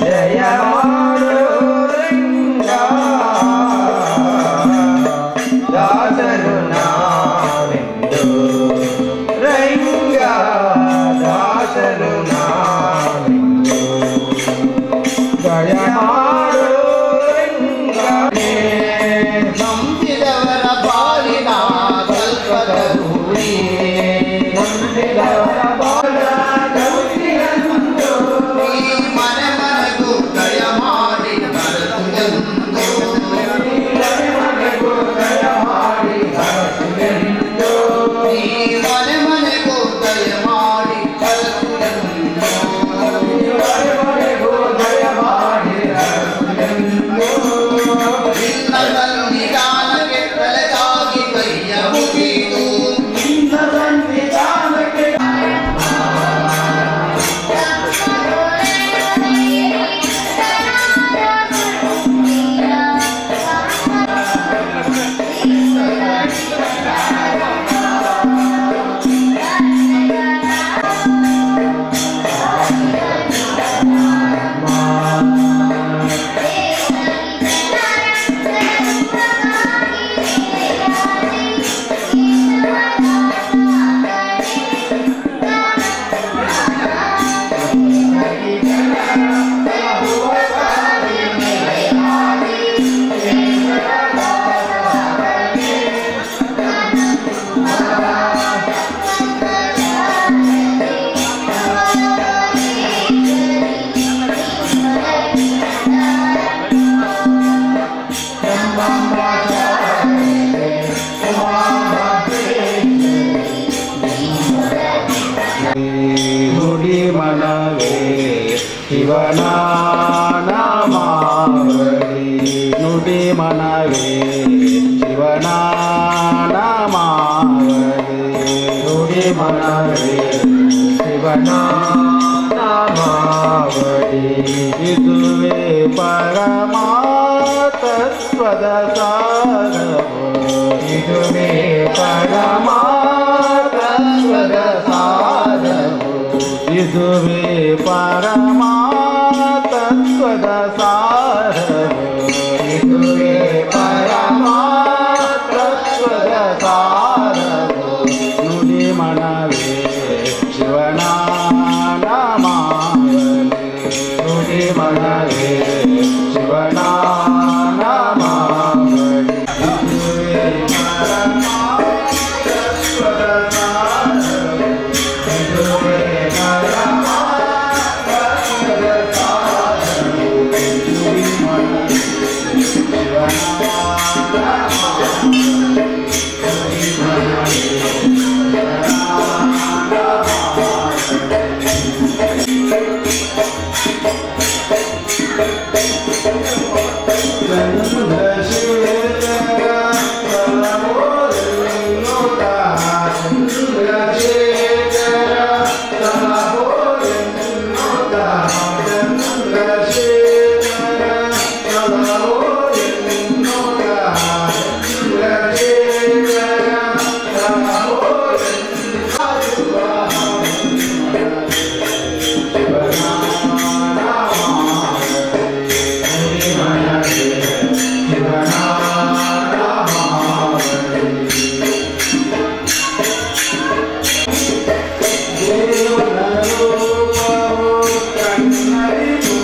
Jaya Madhuringa ನುಡಿ ಮನವೇ ಶಿವನ ನಾಮಾವಳಿ ನುಡಿ ಮನವೇ ಶಿವನ ನಾಮಾವಳಿ ನುಡಿ ಮನವೇ ಶಿವನ ನಾಮಾವಳಿ ಇದುವೇ ಪರಮಾತತ್ವದ ಸಾರವು ಇದುವೇ ಪರಮಾತತ್ವದ ಸಾರವು ಇದುವೇ ಪರಮಾತತ್ವದ ಸಾರವು ಇದುವೇ ಪರಮಾತತ್ವದ ಸಾರವು ನುಡಿ ಮನವೇ ಶಿವನ ನಾಮಾವಳಿ ನುಡಿ ಮನವೇ ಶಿವನ ನಾಮಾವಳಿ ಇದುವೇ ಪರಮಾತತ್ವದ ಸಾರವು ಇದುವೇ ಪರಮಾತತ್ವದ ಸಾರವು ನುಡಿ ಮನವೇ ಶಿವನ ನಾಮಾವಳಿ ನುಡಿ ಮನವೇ ದೇವನ ರೂಪವು ಕಣ್ಣಲ್ಲಿ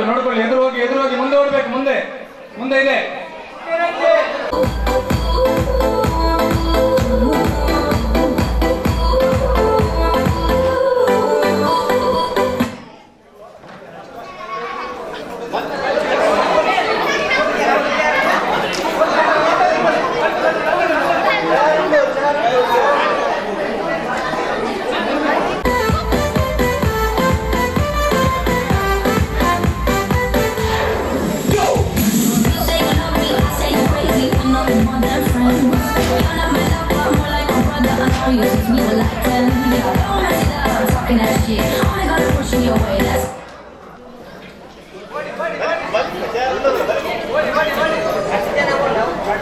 ನೋಡ್ಕೊಳ್ಳಿ, ಎದುರು ಹೋಗಿ ಮುಂದೆ ಓಡ್ಬೇಕು, ಮುಂದೆ ಇದೆ.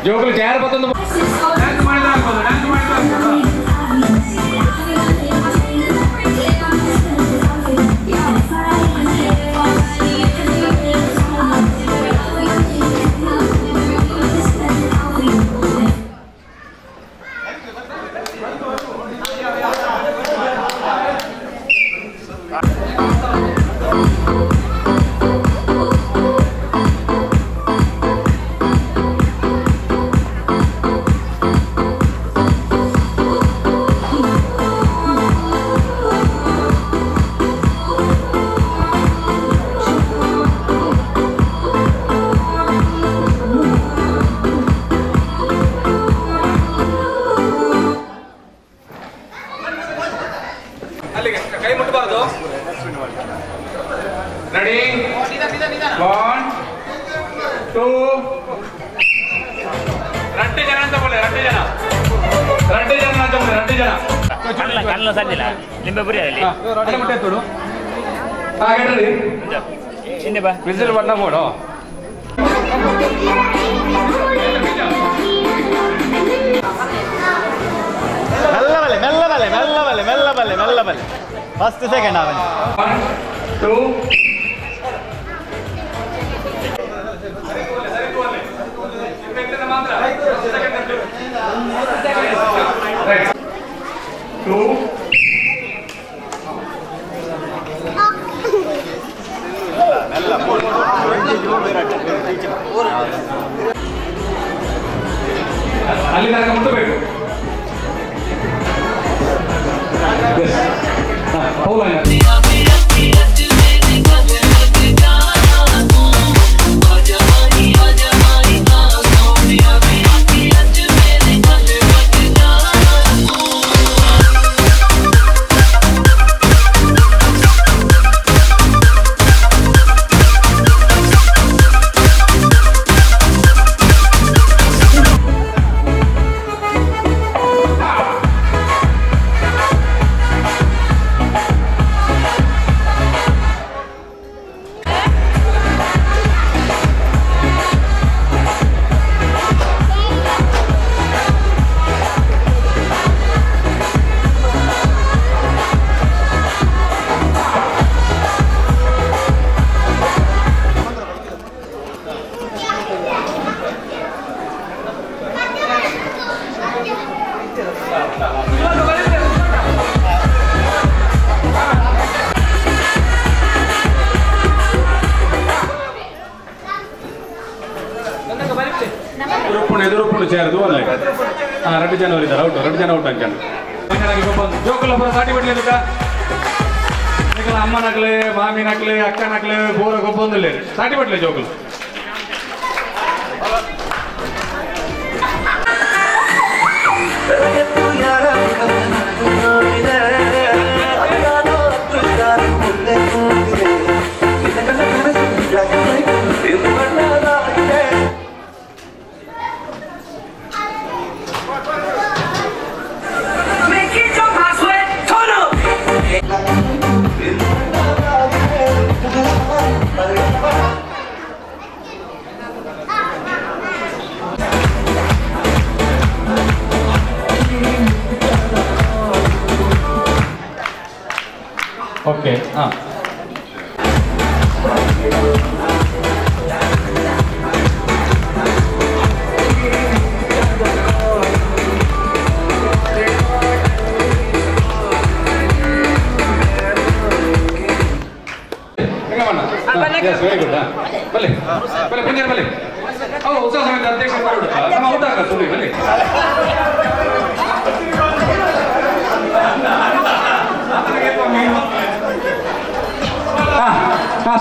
ಜೋಗಲು ಯಾರು ಬತ್ತೊಂದು ಡ್ಯಾನ್ಸ್ ಮಾಡಿದ್ರೆ ಆಗ್ಬೋದು, ಡ್ಯಾನ್ಸ್ ಮಾಡಿದ್ರೆ ಆಗ್ಬೋದು. ಕೈ ಮುಟ್ಟಬಾರದು. ರೆಡಿ, 1 2 2 ಜನ ಅಂತ ಬೋಲೆ, 2 ಜನ ಅಂತ ಬೋಲೆ, 2 ಜನ ಕಲ್ಲು ಸಾಧ್ಯ ನಿಂಬೆ ಬುರಿ ಅಲ್ಲಿ ಮುಟ್ಟೆ ತೋಡು. ಹಾಗೆ ರೆಡಿ, ಹಿಂದೆ ಬಾ, ವಿಸಿಲ್ ಬಣ್ಣ ಬೋಡು. ಮೆಲ್ಲ ಬಲ್ಲೆ ಫಸ್ಟ್ ಸೆಕೆಂಡ್ ಅವನು 1 2 ಅಲ್ಲಿ ತನಕ ಮುಟ್ಟಬೇಕು. ఎదురుప్పుడు చేరదు అలా 2 జనవరి అవుట్ 2 జన అవుట్ అంటాను జోకుల సాటి పెట్టలేదు ఇక్కడ అమ్మ నకలే మామి నకలే అక్క నకలే బోర గొప్పందులు లేదు సాటి పెట్టలేదు జోకులు. ఓకే వెరీ గుడ్ మళ్ళీ మళ్ళీ పుణ్యారు మళ్ళీ ఉత్సాహ సమితి అధ్యక్షుడు అవుతారు సుమి మళ్ళీ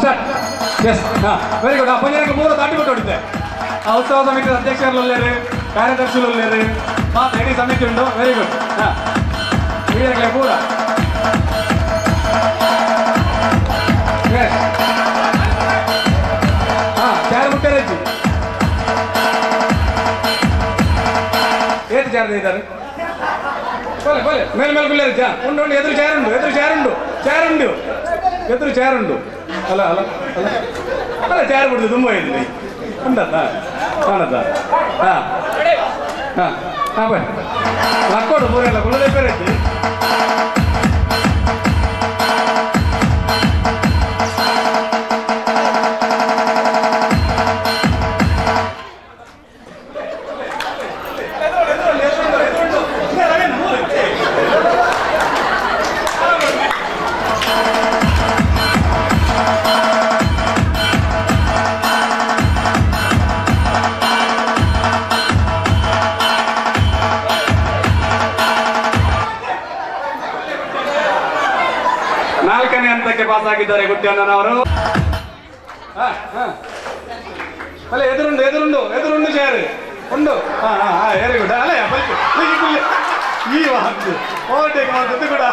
ಸರ್ ಎಸ್ ವೆರಿ ಗುಡ್ ಪುಣ್ಯಕ್ಕೆ 3 ದಾಟಿ ಬಿಟ್ಟು ಹೊಡಿದ್ದೆ ಉತ್ಸವ ಸಮಿತಿ ಅಧ್ಯಕ್ಷರು ಒಳ್ಳೆಯರು ಕಾರ್ಯದರ್ಶಿಗಳು ಒಳ್ಳೆಯರು ಮಾತ್ರ ಇಡೀ ಸಮಿತಿ ಉಂಟು ವೆರಿ ಗುಡ್ ಈಗಲೇ ಪೂರ ಚಾರ್ ಮುಟ್ಟರಜ್ಜಿ ಏತು ಚಾರ್ ಇದ್ದಾರೆ ಬೋಲೆ ಬೋಲೆ ಮೇಲೆ ಮೇಲೆ ಬಿಲ್ಲಾರು ಚಾ ಉಂಡು ಉಂಡು ಎದುರು ಚಾರುಂಡು ಎದುರು ಚಾರುಂಡು ಚಾರುಂಡು ಎದುರು ಚಾರುಂಡು ಅಲ್ಲ ಅಲ್ಲ ಅಲ್ಲ ಅಲ್ಲ ಚಾರು ಬಿಡ್ದು ತುಂಬ ಇದೆ ಉಂಟತ್ತ ಕಾಣತ್ತ ಹಾಂ ಹಾಂ ಹಾಂ ಬೈ ಲಕ್ಕೋಡು ಪೂರೆಲ್ಲ ಕುಳ್ಳದೆ ಬೇರೆ ನಾಲ್ಕನೇ ಹಂತಕ್ಕೆ ಪಾಸ್ ಆಗಿದ್ದಾರೆ ಗುಡ್ಡಣ್ಣನವರು. ಅಲ್ಲ ಎದುರುಂಡು ಎದುರುಂಡು ಎದುರುಂಡು ಚೇರು ಉಂಡು ವೆರಿ ಗುಡ್ ಅಲ್ಲ ಈ ವಾಹನ ಓವರ್ಟೇಕ್ ಮಾಡ್ತದ್ದು ಕೂಡ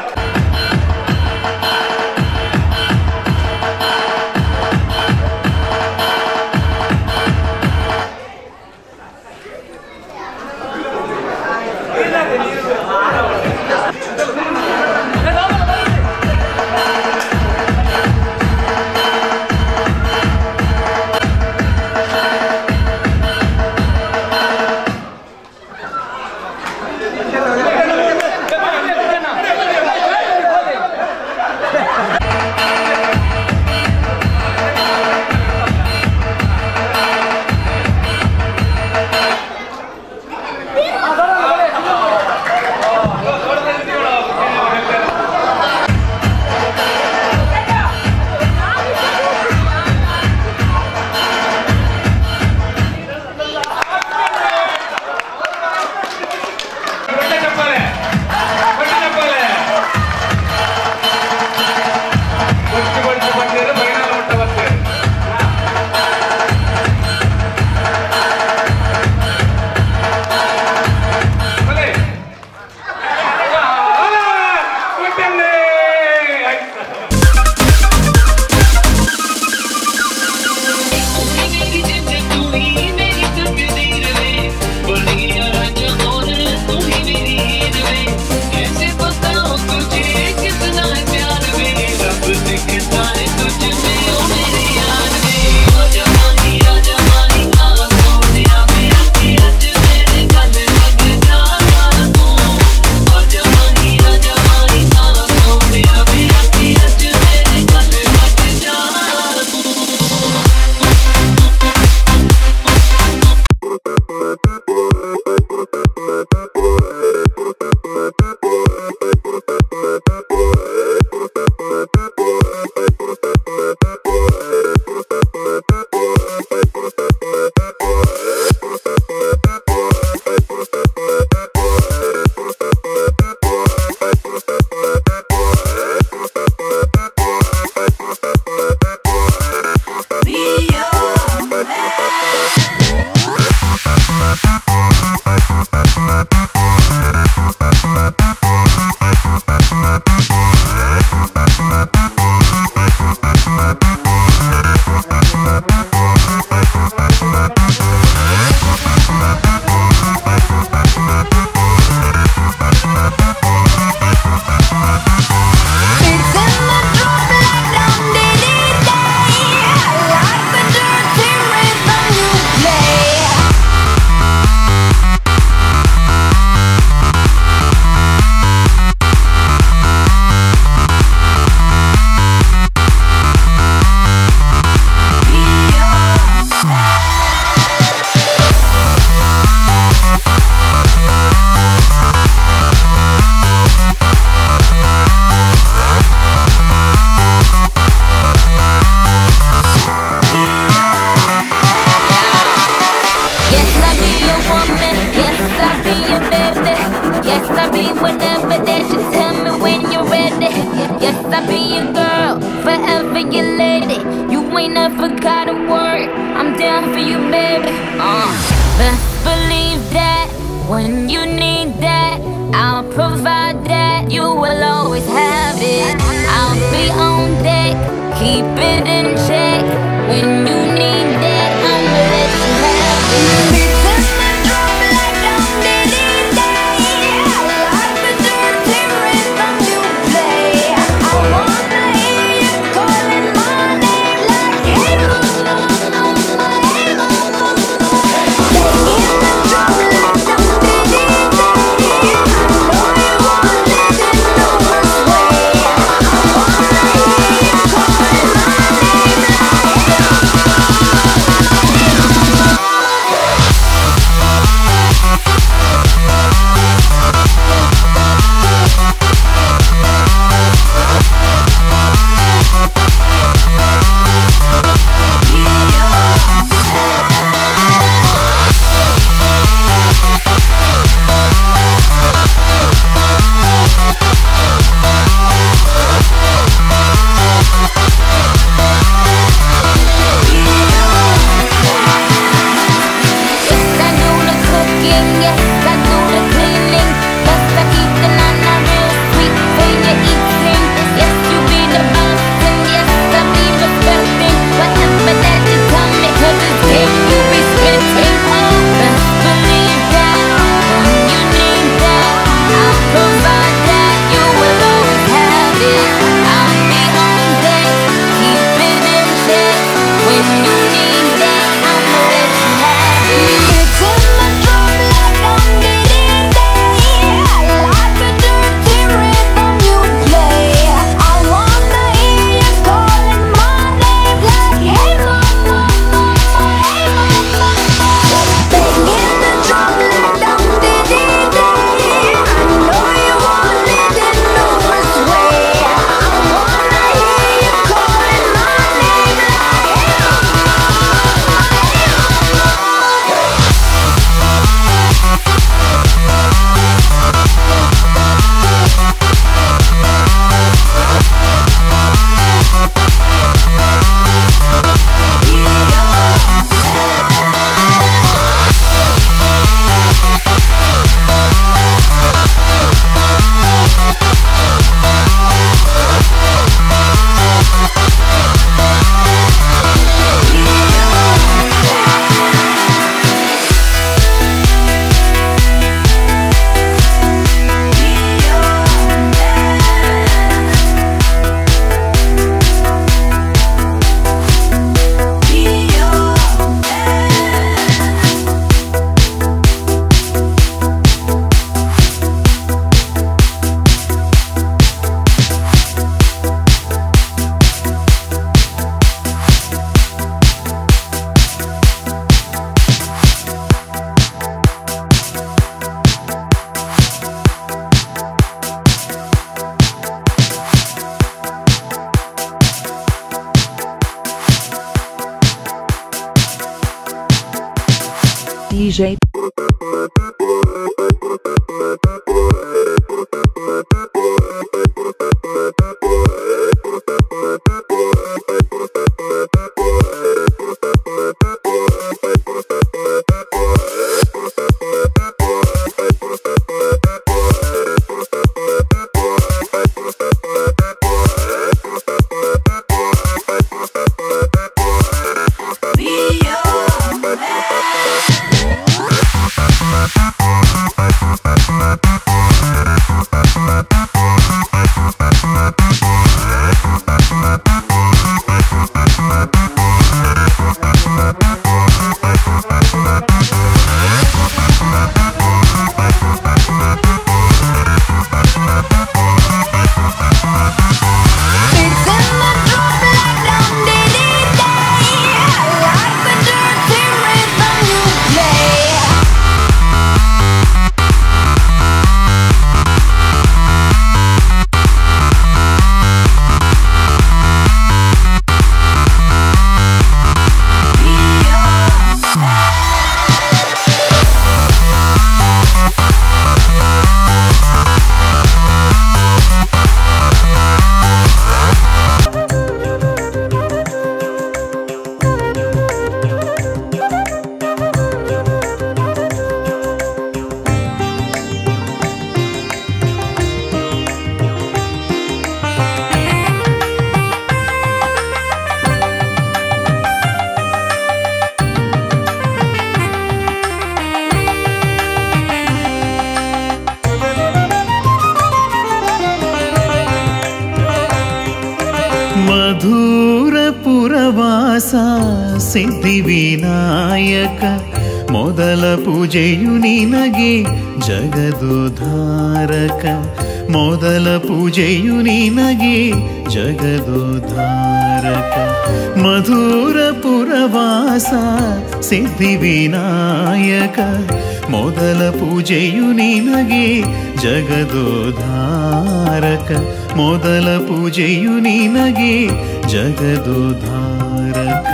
for your lady. You ain't never gotta work. I'm down for you, baby. Best believe that when you need that, I'll provide that. You will always have it. I'll be on deck, keep it in check. When you need that, I'ma let you have it. ಮಧುರಪುರವಾಸ Siddhivinayak ಮೊದಲ ಪೂಜೆಯು ನಿನಗೆ ಜಗದೋದ್ಧಾರಕ ಮೊದಲ ಪೂಜೆಯು ನಿನಗೆ ಜಗದೋದ್ಧಾರಕ ಮಧುರಪುರವಾಸ ಸಿದ್ಧಿವಿನಾಯಕ ಮೊದಲ ಪೂಜೆಯು ನಿನಗೆ ಜಗದೋದ್ಧಾರಕ ಮೊದಲ ಪೂಜೆಯು ನಿನಗೆ ಜಗದೋದ್ಧಾರಕ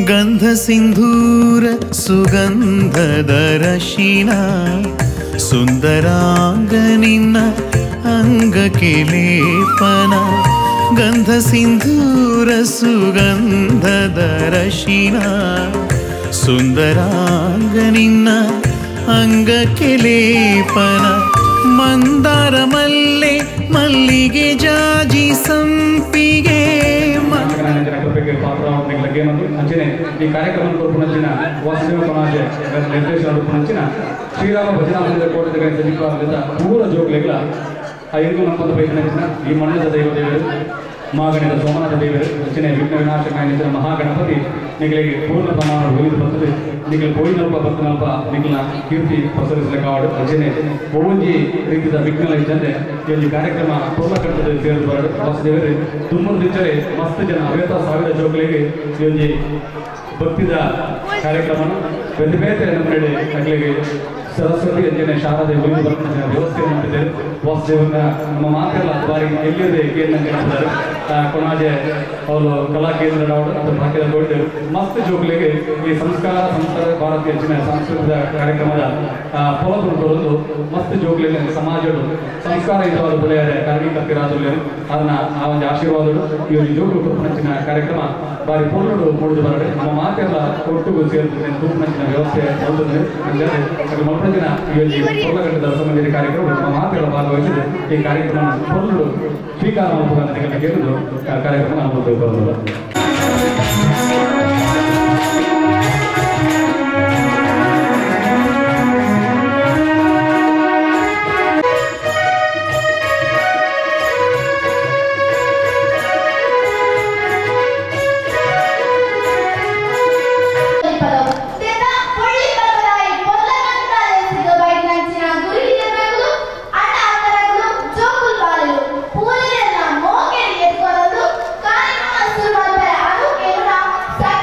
ಗಂಧ ಸಿಂಧೂರ ಸುಗಂಧದ ರಶಿನ ಸುಂದರಾಂಗ ನಿನ್ನ ಅಂಗಕ್ಕೆ ಲೇಪನ ಗಂಧ ಸಿಂಧೂರ ಸುಗಂಧದ ರಶಿನ ಸುಂದರಾಂಗ ನಿನ್ನ ಅಂಗಕ್ಕೆ ಲೇಪನ ಮಂದಾರ ಮಲ್ಲೆ ಮಲ್ಲಿಗೆ ಜಾಜಿ ಸಂಪಿಗೆ ಅಂಚನೆ ಈ ಕಾರ್ಯಕ್ರಮ ಕೊರಪುನಂಚಿನ ವಾಸುದೇವ ಕೊನಾಜೆ ನಿರ್ದೇಶನ ಕೊರಪುನಂಚಿನ ಶ್ರೀರಾಮ ಭಜನಾ ಮಂದಿರ ಕೋಟೆಗಳ ಸಚಿವಾಲಯದ ಪೂರ ಜೋಗ್ಲೆಗಳ ಆ ಇರುಗು ನಮ್ಮದ ಬೈಕನಂಚಿನ ಈ ಮಣ್ಣದ ದೇವರು ಮಹಾಗಣದ ಸೋಮನಾಥ ದೇವರು ಅಂಚನೆ ವಿಘ್ನ ವಿನಾಶಕಾಯನಿಂದ ಮಹಾಗಣಪತಿ ನಿಗಳಿಗೆ ಪೂರ್ಣ ಪ್ರಮಾಣ ಒಲಿದು ಬರ್ತದೆ ನಿಗಲು ಪೋಯಿನಲ್ಪ ಬರ್ತನಲ್ಪ ನಿಗಲ ಕೀರ್ತಿ ಪಸರಿಸಲಿಕ್ಕಾವಡು ಅಂಚನೆ ಒಬ್ಬಂಜಿ ರೀತಿಯ ವಿಘ್ನ ಇದ್ದಂತೆ ಈ ಕಾರ್ಯಕ್ರಮ ಪೂರ್ಣ ಕಟ್ಟದ ಸೇರಿದು ಬರಡು ವಾಸುದೇವರು ತುಂಬ ದಿಚ್ಚರೆ ಮಸ್ತ್ ಜನ 50,000 ಜೋಗ್ಲಿಗೆ ಈ ಭಕ್ತಿದ ಕಾರ್ಯಕ್ರಮ ಬೇರೆ ಬೇರೆ ನಮ್ಮಡೆ ಅಗ್ಲಿಗೆ ಸರಸ್ವತಿ ಅಂಜನೆ ಶಾರದೆ ಒಲಿದು ಬರ್ತನ ವ್ಯವಸ್ಥೆ ಮಾಡಿದ್ದಾರೆ ವಾಸುದೇವನ ನಮ್ಮ ಮಾತೆಲ್ಲ ಬಾರಿ ಎಲ್ಲಿದೆ ಕೇಂದ್ರ ಕೊನಾಜೆ ಅವರು ಕಲಾ ಕೇಂದ್ರ ಅಥವಾ ಭಾಗ್ಯದ ದೊಡ್ಡ ಮಸ್ತ್ ಜೋಗ್ಲಿಗೆ ಈ ಸಂಸ್ಕಾರ ಭಾರತೀಯ ಅಂಚಿನ ಸಾಂಸ್ಕೃತಿಕ ಕಾರ್ಯಕ್ರಮದ ಫಲವನ್ನು ಬರೋದು ಮಸ್ತ್ ಜೋಗ್ಲಿಗೆ ಸಮಾಜಗಳು ಸಂಸ್ಕಾರ ಇದ್ದವಾದ ಬೆಳೆಯರೆ ಕಾರ್ಮಿಕರಾದರು ಅದನ್ನ ಆ ಒಂದು ಆಶೀರ್ವಾದಗಳು ಈ ಒಂದು ಜೋಗು ಕುರುಪನಂಚಿನ ಕಾರ್ಯಕ್ರಮ ಬಾರಿ ಪೂರ್ಣಗಳು ಮೂಡಿದು ಬರಡೆ ನಮ್ಮ ಮಾತೆಲ್ಲ ಒಟ್ಟಿಗೂ ಸೇರುತ್ತದೆ ಕುರುಪನಂಚಿನ ವ್ಯವಸ್ಥೆ ಹೊಂದುತ್ತದೆ ಅಂದರೆ ಮಲ್ಪಂಚಿನ ಈ ಒಂದು ಪೂರ್ಣಘಟ್ಟದ ಸಂಬಂಧಿತ ಕಾರ್ಯಕ್ರಮ ನಮ್ಮ ಮಾತೆಲ್ಲ ಭಾಗವಹಿಸಿದೆ ಈ ಕಾರ್ಯಕ್ರಮ ಪೂರ್ಣಗಳು ಸ್ವೀಕಾರ ಮಾಡುವುದನ್ನು ಕೇಳಿದ್ರು ಕಾರ್ಯಕ್ರಮ ನಾವು ಬರೋದಿಲ್ಲ. Saca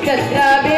ಚಂದ್ರ